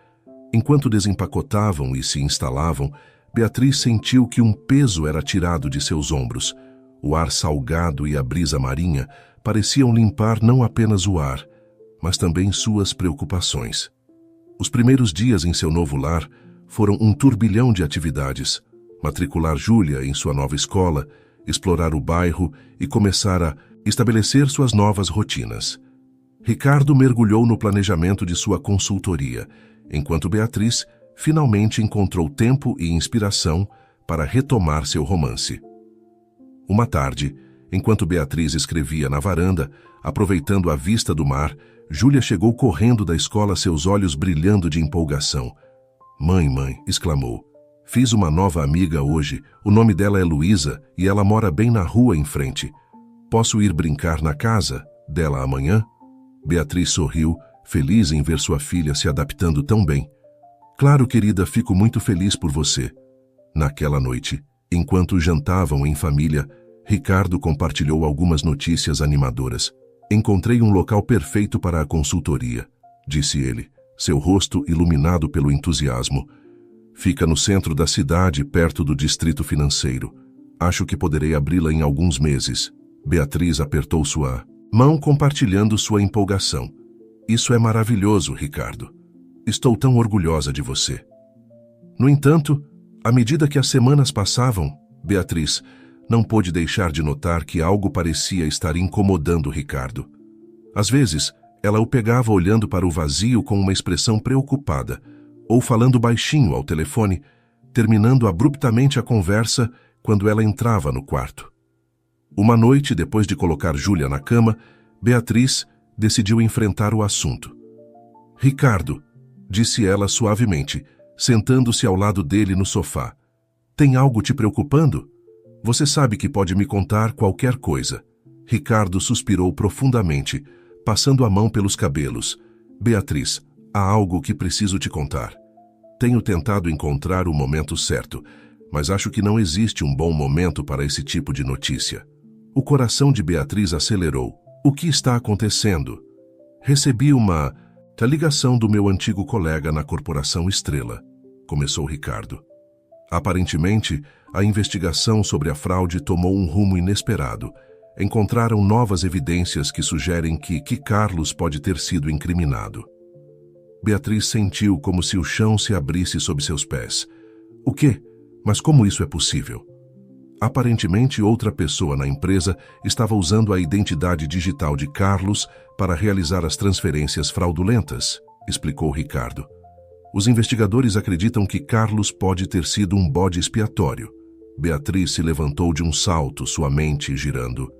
Enquanto desempacotavam e se instalavam, Beatriz sentiu que um peso era tirado de seus ombros. O ar salgado e a brisa marinha pareciam limpar não apenas o ar, mas também suas preocupações. Os primeiros dias em seu novo lar foram um turbilhão de atividades. Matricular Júlia em sua nova escola, explorar o bairro e começar a estabelecer suas novas rotinas. Ricardo mergulhou no planejamento de sua consultoria, enquanto Beatriz finalmente encontrou tempo e inspiração para retomar seu romance. Uma tarde, enquanto Beatriz escrevia na varanda, aproveitando a vista do mar, Júlia chegou correndo da escola, seus olhos brilhando de empolgação. Mãe, exclamou. Fiz uma nova amiga hoje. O nome dela é Luísa e ela mora bem na rua em frente. Posso ir brincar na casa dela amanhã? Beatriz sorriu, feliz em ver sua filha se adaptando tão bem. Claro, querida, fico muito feliz por você. Naquela noite, enquanto jantavam em família, Ricardo compartilhou algumas notícias animadoras. Encontrei um local perfeito para a consultoria, disse ele, seu rosto iluminado pelo entusiasmo. Fica no centro da cidade, perto do distrito financeiro. Acho que poderei abri-la em alguns meses. Beatriz apertou sua mão, compartilhando sua empolgação. Isso é maravilhoso, Ricardo. Estou tão orgulhosa de você. No entanto, à medida que as semanas passavam, Beatriz não pôde deixar de notar que algo parecia estar incomodando Ricardo. Às vezes, ela o pegava olhando para o vazio com uma expressão preocupada, ou falando baixinho ao telefone, terminando abruptamente a conversa quando ela entrava no quarto. Uma noite, depois de colocar Júlia na cama, Beatriz decidiu enfrentar o assunto. Ricardo, disse ela suavemente, sentando-se ao lado dele no sofá. Tem algo te preocupando? Você sabe que pode me contar qualquer coisa. Ricardo suspirou profundamente, passando a mão pelos cabelos. Beatriz, há algo que preciso te contar. Tenho tentado encontrar o momento certo, mas acho que não existe um bom momento para esse tipo de notícia. O coração de Beatriz acelerou. O que está acontecendo? Recebi uma ligação do meu antigo colega na Corporação Estrela, começou Ricardo. Aparentemente, a investigação sobre a fraude tomou um rumo inesperado. Encontraram novas evidências que sugerem que Carlos pode ter sido incriminado. Beatriz sentiu como se o chão se abrisse sob seus pés. O quê? Mas como isso é possível? Aparentemente, outra pessoa na empresa estava usando a identidade digital de Carlos para realizar as transferências fraudulentas, explicou Ricardo. Os investigadores acreditam que Carlos pode ter sido um bode expiatório. Beatriz se levantou de um salto, sua mente girando.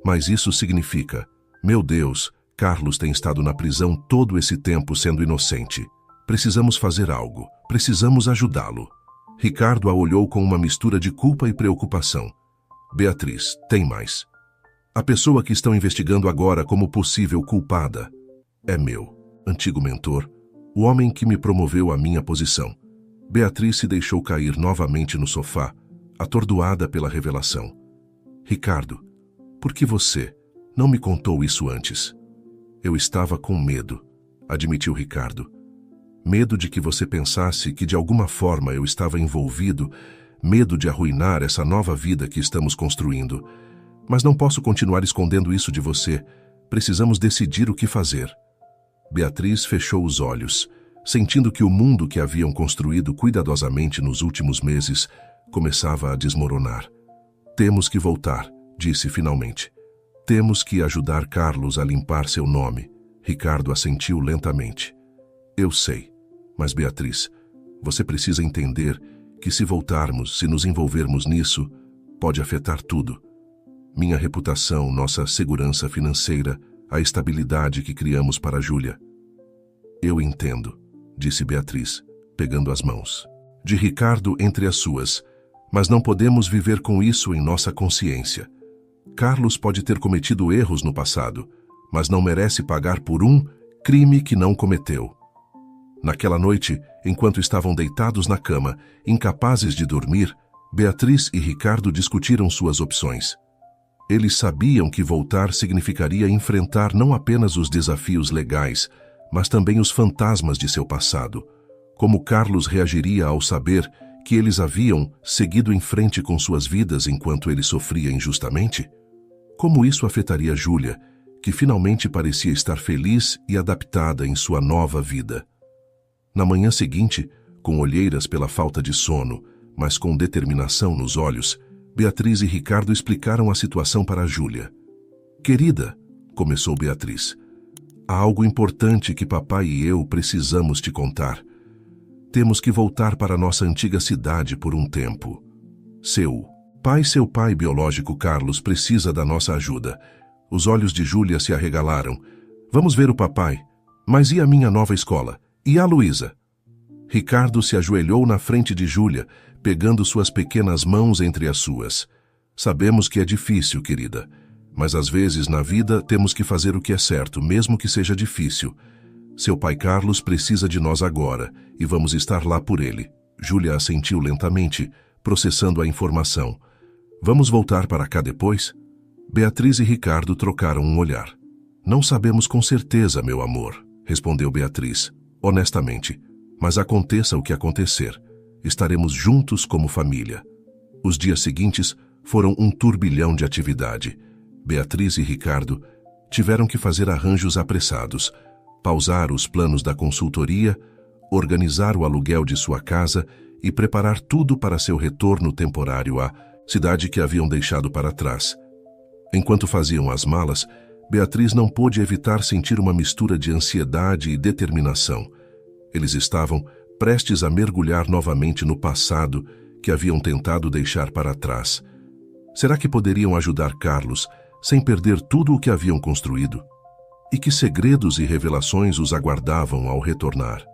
Mas isso significa, meu Deus, Carlos tem estado na prisão todo esse tempo sendo inocente. Precisamos fazer algo. Precisamos ajudá-lo. Ricardo a olhou com uma mistura de culpa e preocupação. Beatriz, tem mais. A pessoa que estão investigando agora como possível culpada é meu antigo mentor, o homem que me promoveu à minha posição. Beatriz se deixou cair novamente no sofá, atordoada pela revelação. Ricardo, por que você não me contou isso antes? Eu estava com medo, admitiu Ricardo. Medo de que você pensasse que de alguma forma eu estava envolvido, medo de arruinar essa nova vida que estamos construindo. Mas não posso continuar escondendo isso de você. Precisamos decidir o que fazer. Beatriz fechou os olhos, sentindo que o mundo que haviam construído cuidadosamente nos últimos meses começava a desmoronar. Temos que voltar, disse finalmente. Temos que ajudar Carlos a limpar seu nome. Ricardo assentiu lentamente. Eu sei, mas Beatriz, você precisa entender que se voltarmos, se nos envolvermos nisso, pode afetar tudo. Minha reputação, nossa segurança financeira, a estabilidade que criamos para Júlia. Eu entendo, disse Beatriz, pegando as mãos de Ricardo entre as suas, mas não podemos viver com isso em nossa consciência. Carlos pode ter cometido erros no passado, mas não merece pagar por um crime que não cometeu. Naquela noite, enquanto estavam deitados na cama, incapazes de dormir, Beatriz e Ricardo discutiram suas opções. Eles sabiam que voltar significaria enfrentar não apenas os desafios legais, mas também os fantasmas de seu passado. Como Carlos reagiria ao saber que eles haviam seguido em frente com suas vidas enquanto ele sofria injustamente? Como isso afetaria Júlia, que finalmente parecia estar feliz e adaptada em sua nova vida? Na manhã seguinte, Com olheiras pela falta de sono, mas com determinação nos olhos, Beatriz e Ricardo explicaram a situação para Júlia. "Querida", começou Beatriz, "há algo importante que papai e eu precisamos te contar. Temos que voltar para nossa antiga cidade por um tempo. Seu pai biológico Carlos precisa da nossa ajuda." Os olhos de Júlia se arregalaram. "Vamos ver o papai. Mas e a minha nova escola? E a Luísa?" Ricardo se ajoelhou na frente de Júlia, pegando suas pequenas mãos entre as suas. "Sabemos que é difícil, querida, mas às vezes na vida temos que fazer o que é certo, mesmo que seja difícil. Seu pai Carlos precisa de nós agora e vamos estar lá por ele." Júlia assentiu lentamente, processando a informação. "Vamos voltar para cá depois?" Beatriz e Ricardo trocaram um olhar. "Não sabemos com certeza, meu amor", respondeu Beatriz, honestamente. "Mas aconteça o que acontecer, estaremos juntos como família." Os dias seguintes foram um turbilhão de atividade. Beatriz e Ricardo tiveram que fazer arranjos apressados, pausar os planos da consultoria, organizar o aluguel de sua casa e preparar tudo para seu retorno temporário à cidade que haviam deixado para trás. Enquanto faziam as malas, Beatriz não pôde evitar sentir uma mistura de ansiedade e determinação. Eles estavam prestes a mergulhar novamente no passado que haviam tentado deixar para trás. Será que poderiam ajudar Carlos sem perder tudo o que haviam construído? E que segredos e revelações os aguardavam ao retornar?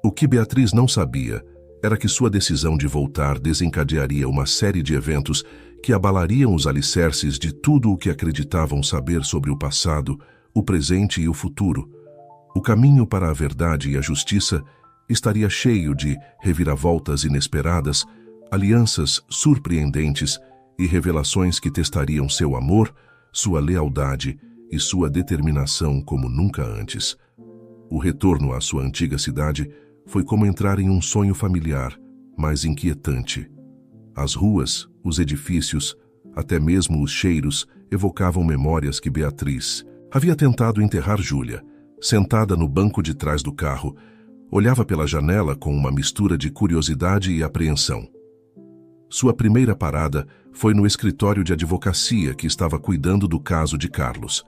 O que Beatriz não sabia era que sua decisão de voltar desencadearia uma série de eventos que abalariam os alicerces de tudo o que acreditavam saber sobre o passado, o presente e o futuro. O caminho para a verdade e a justiça estaria cheio de reviravoltas inesperadas, alianças surpreendentes e revelações que testariam seu amor, sua lealdade e sua determinação como nunca antes. O retorno à sua antiga cidade foi como entrar em um sonho familiar, mas inquietante. As ruas, os edifícios, até mesmo os cheiros evocavam memórias que Beatriz havia tentado enterrar. Júlia, sentada no banco de trás do carro, olhava pela janela com uma mistura de curiosidade e apreensão. Sua primeira parada foi no escritório de advocacia que estava cuidando do caso de Carlos.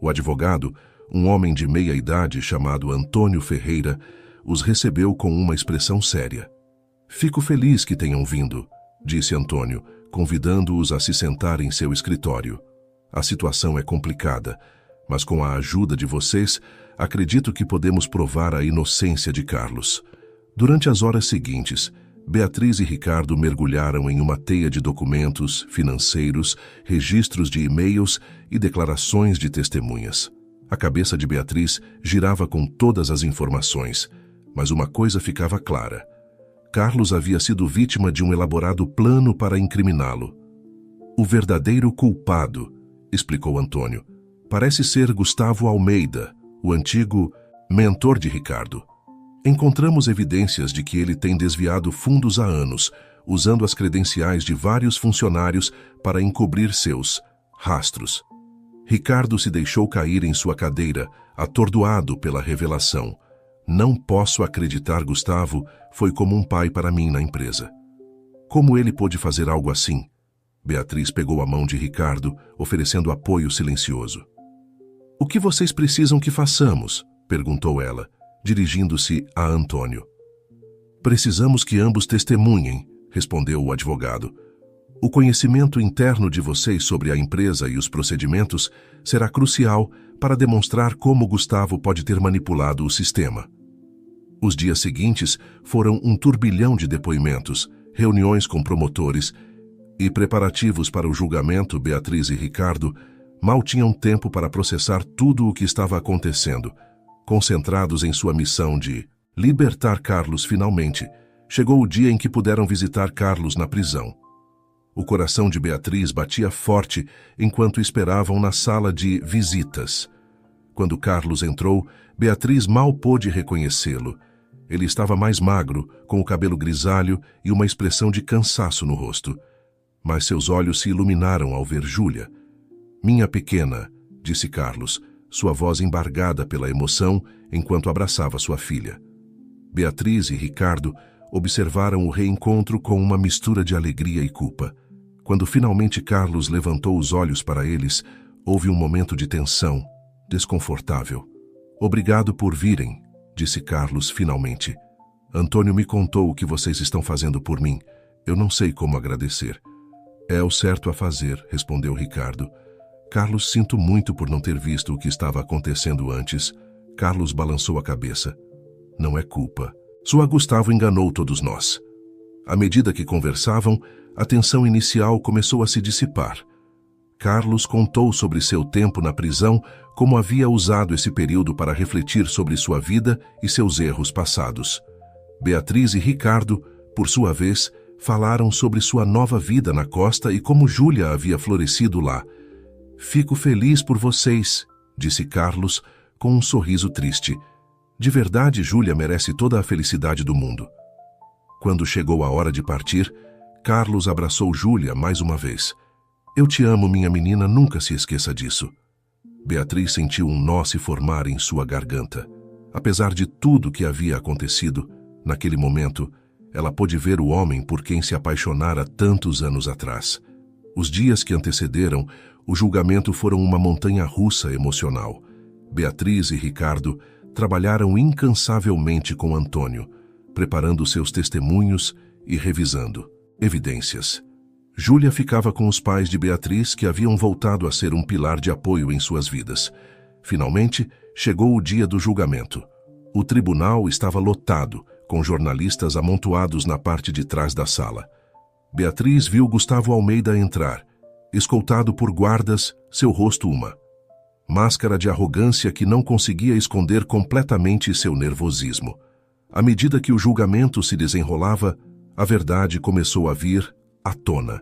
O advogado, um homem de meia-idade chamado Antônio Ferreira, os recebeu com uma expressão séria. "Fico feliz que tenham vindo", disse Antônio, convidando-os a se sentar em seu escritório. "A situação é complicada, mas com a ajuda de vocês, acredito que podemos provar a inocência de Carlos." Durante as horas seguintes, Beatriz e Ricardo mergulharam em uma teia de documentos financeiros, registros de e-mails e declarações de testemunhas. A cabeça de Beatriz girava com todas as informações, mas uma coisa ficava clara. Carlos havia sido vítima de um elaborado plano para incriminá-lo. "O verdadeiro culpado", explicou Antônio, "parece ser Gustavo Almeida, o antigo mentor de Ricardo. Encontramos evidências de que ele tem desviado fundos há anos, usando as credenciais de vários funcionários para encobrir seus rastros." Ricardo se deixou cair em sua cadeira, atordoado pela revelação. "Não posso acreditar, Gustavo foi como um pai para mim na empresa. Como ele pôde fazer algo assim?" Beatriz pegou a mão de Ricardo, oferecendo apoio silencioso. "O que vocês precisam que façamos?" perguntou ela, dirigindo-se a Antônio. "Precisamos que ambos testemunhem", respondeu o advogado. "O conhecimento interno de vocês sobre a empresa e os procedimentos será crucial para demonstrar como Gustavo pode ter manipulado o sistema." Os dias seguintes foram um turbilhão de depoimentos, reuniões com promotores e preparativos para o julgamento. Beatriz e Ricardo mal tinham tempo para processar tudo o que estava acontecendo. Concentrados em sua missão de libertar Carlos finalmente, chegou o dia em que puderam visitar Carlos na prisão. O coração de Beatriz batia forte enquanto esperavam na sala de visitas. Quando Carlos entrou, Beatriz mal pôde reconhecê-lo. Ele estava mais magro, com o cabelo grisalho e uma expressão de cansaço no rosto. Mas seus olhos se iluminaram ao ver Júlia. "Minha pequena", disse Carlos, sua voz embargada pela emoção enquanto abraçava sua filha. Beatriz e Ricardo observaram o reencontro com uma mistura de alegria e culpa. Quando finalmente Carlos levantou os olhos para eles, houve um momento de tensão, desconfortável. "Obrigado por virem", disse Carlos finalmente. "Antônio me contou o que vocês estão fazendo por mim. Eu não sei como agradecer." "É o certo a fazer", respondeu Ricardo. "Carlos, sinto muito por não ter visto o que estava acontecendo antes." Carlos balançou a cabeça. "Não é culpa. Sua Gustavo enganou todos nós." À medida que conversavam, a tensão inicial começou a se dissipar. Carlos contou sobre seu tempo na prisão, como havia usado esse período para refletir sobre sua vida e seus erros passados. Beatriz e Ricardo, por sua vez, falaram sobre sua nova vida na costa e como Júlia havia florescido lá. "Fico feliz por vocês", disse Carlos, com um sorriso triste. "De verdade, Júlia merece toda a felicidade do mundo." Quando chegou a hora de partir, Carlos abraçou Júlia mais uma vez. "Eu te amo, minha menina, nunca se esqueça disso." Beatriz sentiu um nó se formar em sua garganta. Apesar de tudo que havia acontecido, naquele momento, ela pôde ver o homem por quem se apaixonara tantos anos atrás. Os dias que antecederam o julgamento foram uma montanha-russa emocional. Beatriz e Ricardo trabalharam incansavelmente com Antônio, preparando seus testemunhos e revisando evidências. Júlia ficava com os pais de Beatriz, que haviam voltado a ser um pilar de apoio em suas vidas. Finalmente, chegou o dia do julgamento. O tribunal estava lotado, com jornalistas amontoados na parte de trás da sala. Beatriz viu Gustavo Almeida entrar, escoltado por guardas, seu rosto uma máscara de arrogância que não conseguia esconder completamente seu nervosismo. À medida que o julgamento se desenrolava, a verdade começou a vir à tona.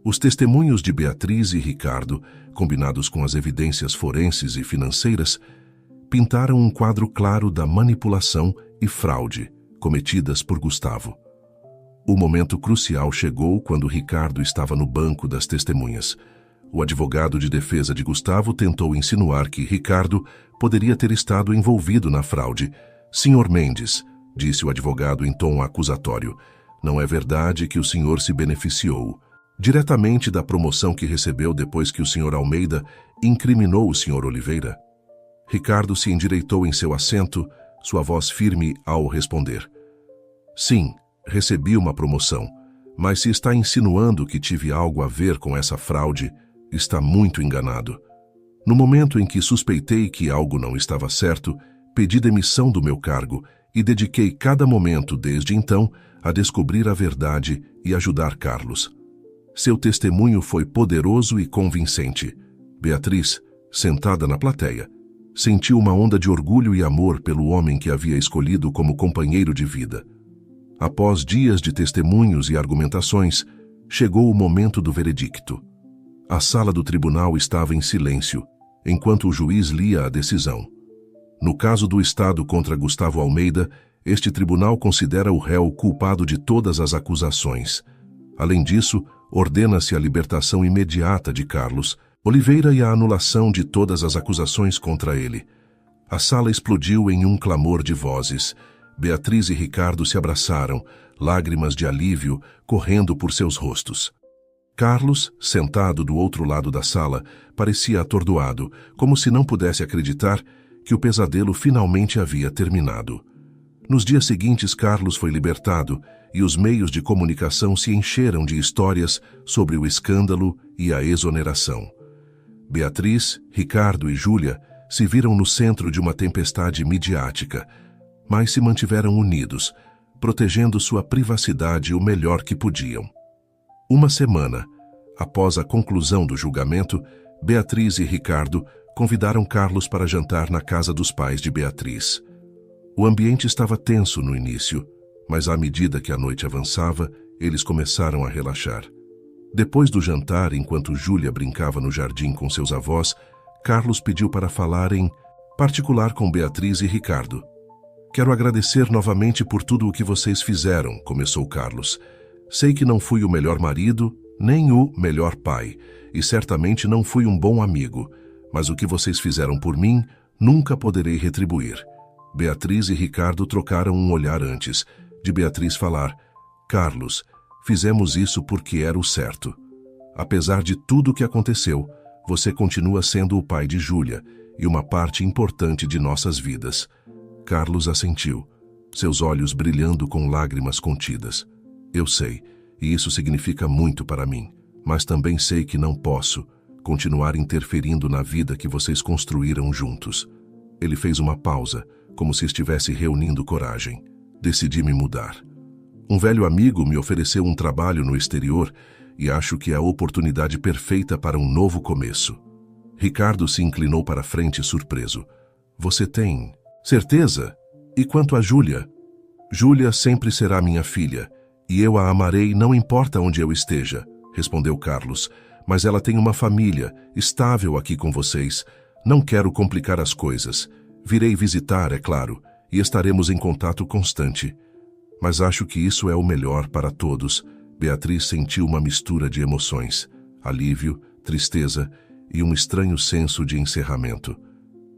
Os testemunhos de Beatriz e Ricardo, combinados com as evidências forenses e financeiras, pintaram um quadro claro da manipulação e fraude cometidas por Gustavo. O momento crucial chegou quando Ricardo estava no banco das testemunhas. O advogado de defesa de Gustavo tentou insinuar que Ricardo poderia ter estado envolvido na fraude. "Senhor Mendes", disse o advogado em tom acusatório, "não é verdade que o senhor se beneficiou diretamente da promoção que recebeu depois que o senhor Almeida incriminou o senhor Oliveira?" Ricardo se endireitou em seu assento, sua voz firme ao responder. "Sim, recebi uma promoção, mas se está insinuando que tive algo a ver com essa fraude, está muito enganado. No momento em que suspeitei que algo não estava certo, pedi demissão do meu cargo e dediquei cada momento desde então a descobrir a verdade e ajudar Carlos." Seu testemunho foi poderoso e convincente. Beatriz, sentada na plateia, sentiu uma onda de orgulho e amor pelo homem que havia escolhido como companheiro de vida. Após dias de testemunhos e argumentações, chegou o momento do veredicto. A sala do tribunal estava em silêncio, enquanto o juiz lia a decisão. No caso do Estado contra Gustavo Almeida, este tribunal considera o réu culpado de todas as acusações. Além disso, ordena-se a libertação imediata de Carlos Oliveira e a anulação de todas as acusações contra ele. A sala explodiu em um clamor de vozes. Beatriz e Ricardo se abraçaram, lágrimas de alívio correndo por seus rostos. Carlos, sentado do outro lado da sala, parecia atordoado, como se não pudesse acreditar que o pesadelo finalmente havia terminado. Nos dias seguintes, Carlos foi libertado e os meios de comunicação se encheram de histórias sobre o escândalo e a exoneração. Beatriz, Ricardo e Júlia se viram no centro de uma tempestade midiática, mas se mantiveram unidos, protegendo sua privacidade o melhor que podiam. Uma semana após a conclusão do julgamento, Beatriz e Ricardo convidaram Carlos para jantar na casa dos pais de Beatriz. O ambiente estava tenso no início, mas à medida que a noite avançava, eles começaram a relaxar. Depois do jantar, enquanto Júlia brincava no jardim com seus avós, Carlos pediu para falar em particular com Beatriz e Ricardo. "Quero agradecer novamente por tudo o que vocês fizeram", começou Carlos. "Sei que não fui o melhor marido, nem o melhor pai, e certamente não fui um bom amigo, mas o que vocês fizeram por mim, nunca poderei retribuir." Beatriz e Ricardo trocaram um olhar antes de Beatriz falar: Carlos, fizemos isso porque era o certo. Apesar de tudo o que aconteceu, você continua sendo o pai de Júlia e uma parte importante de nossas vidas. Carlos assentiu, seus olhos brilhando com lágrimas contidas. Eu sei, e isso significa muito para mim, mas também sei que não posso continuar interferindo na vida que vocês construíram juntos. Ele fez uma pausa, como se estivesse reunindo coragem. Decidi me mudar. Um velho amigo me ofereceu um trabalho no exterior e acho que é a oportunidade perfeita para um novo começo. Ricardo se inclinou para a frente surpreso. Você tem certeza? E quanto a Júlia? Júlia sempre será minha filha, e eu a amarei não importa onde eu esteja, respondeu Carlos. Mas ela tem uma família, estável aqui com vocês. Não quero complicar as coisas. Virei visitar, é claro, e estaremos em contato constante. Mas acho que isso é o melhor para todos. Beatriz sentiu uma mistura de emoções, alívio, tristeza e um estranho senso de encerramento.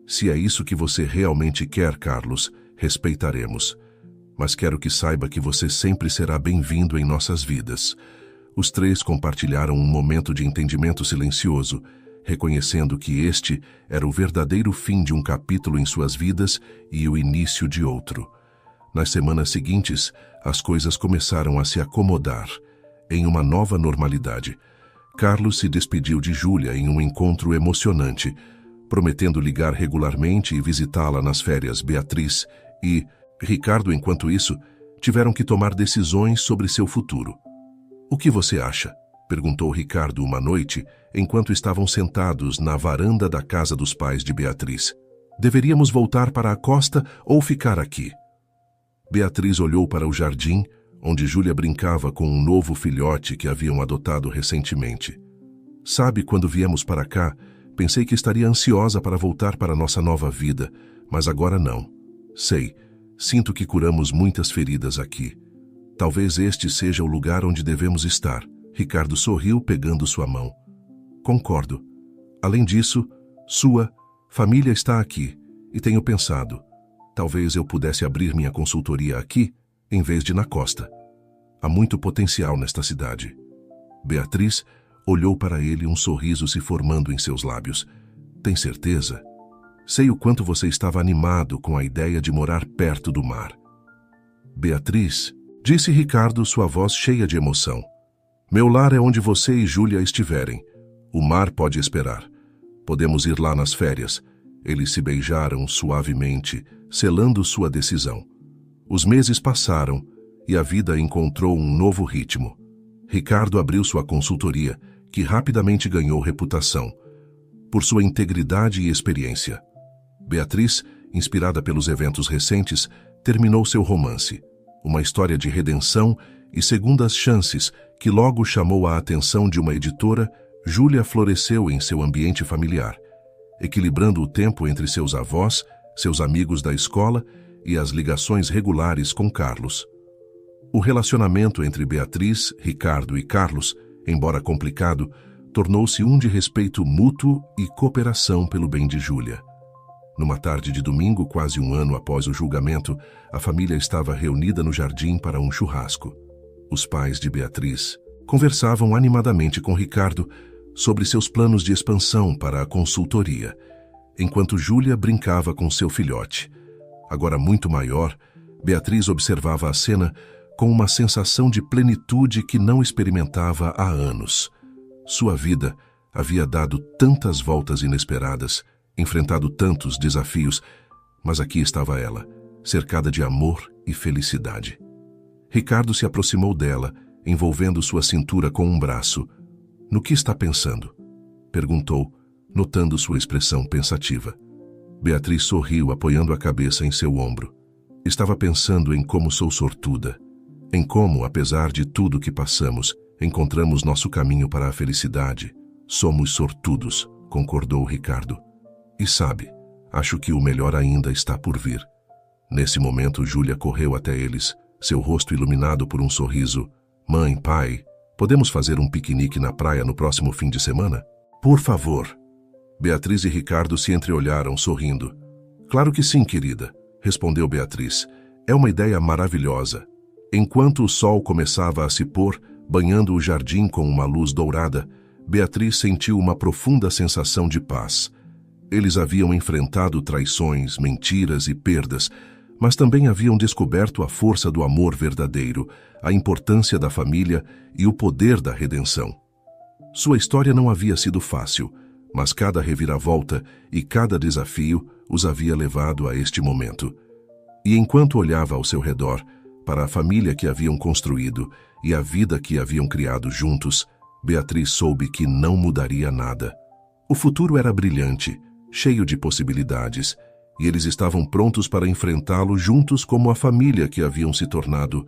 Se é isso que você realmente quer, Carlos, respeitaremos. Mas quero que saiba que você sempre será bem-vindo em nossas vidas. Os três compartilharam um momento de entendimento silencioso, reconhecendo que este era o verdadeiro fim de um capítulo em suas vidas e o início de outro. Nas semanas seguintes, as coisas começaram a se acomodar em uma nova normalidade. Carlos se despediu de Júlia em um encontro emocionante, prometendo ligar regularmente e visitá-la nas férias. Beatriz e Ricardo, enquanto isso, tiveram que tomar decisões sobre seu futuro. O que você acha? Perguntou Ricardo uma noite, enquanto estavam sentados na varanda da casa dos pais de Beatriz. Deveríamos voltar para a costa ou ficar aqui? Beatriz olhou para o jardim, onde Júlia brincava com um novo filhote que haviam adotado recentemente. Sabe, quando viemos para cá, pensei que estaria ansiosa para voltar para nossa nova vida, mas agora não. Sei, sinto que curamos muitas feridas aqui. Talvez este seja o lugar onde devemos estar. Ricardo sorriu pegando sua mão. Concordo. Além disso, sua família está aqui, e tenho pensado, talvez eu pudesse abrir minha consultoria aqui, em vez de na costa. Há muito potencial nesta cidade. Beatriz olhou para ele, um sorriso se formando em seus lábios. Tem certeza? Sei o quanto você estava animado com a ideia de morar perto do mar. Beatriz, disse Ricardo, sua voz cheia de emoção. Meu lar é onde você e Júlia estiverem. O mar pode esperar. Podemos ir lá nas férias. Eles se beijaram suavemente, selando sua decisão. Os meses passaram e a vida encontrou um novo ritmo. Ricardo abriu sua consultoria, que rapidamente ganhou reputação, por sua integridade e experiência. Beatriz, inspirada pelos eventos recentes, terminou seu romance, uma história de redenção e segundas chances que logo chamou a atenção de uma editora. Júlia floresceu em seu ambiente familiar, equilibrando o tempo entre seus avós, seus amigos da escola e as ligações regulares com Carlos. O relacionamento entre Beatriz, Ricardo e Carlos, embora complicado, tornou-se um de respeito mútuo e cooperação pelo bem de Júlia. Numa tarde de domingo, quase um ano após o julgamento, a família estava reunida no jardim para um churrasco. Os pais de Beatriz conversavam animadamente com Ricardo sobre seus planos de expansão para a consultoria, enquanto Júlia brincava com seu filhote. Agora muito maior, Beatriz observava a cena com uma sensação de plenitude que não experimentava há anos. Sua vida havia dado tantas voltas inesperadas, enfrentado tantos desafios, mas aqui estava ela, cercada de amor e felicidade. Ricardo se aproximou dela, envolvendo sua cintura com um braço. No que está pensando? Perguntou, notando sua expressão pensativa. Beatriz sorriu, apoiando a cabeça em seu ombro. Estava pensando em como sou sortuda, em como, apesar de tudo que passamos, encontramos nosso caminho para a felicidade. Somos sortudos, concordou Ricardo. E sabe, acho que o melhor ainda está por vir. Nesse momento, Júlia correu até eles, seu rosto iluminado por um sorriso. Mãe, pai, podemos fazer um piquenique na praia no próximo fim de semana? Por favor. Beatriz e Ricardo se entreolharam, sorrindo. Claro que sim, querida. respondeu Beatriz. É uma ideia maravilhosa. Enquanto o sol começava a se pôr, banhando o jardim com uma luz dourada, Beatriz sentiu uma profunda sensação de paz. Eles haviam enfrentado traições, mentiras e perdas, mas também haviam descoberto a força do amor verdadeiro, a importância da família e o poder da redenção. Sua história não havia sido fácil, mas cada reviravolta e cada desafio os havia levado a este momento. E enquanto olhava ao seu redor, para a família que haviam construído e a vida que haviam criado juntos, Beatriz soube que não mudaria nada. O futuro era brilhante, cheio de possibilidades, e eles estavam prontos para enfrentá-lo juntos como a família que haviam se tornado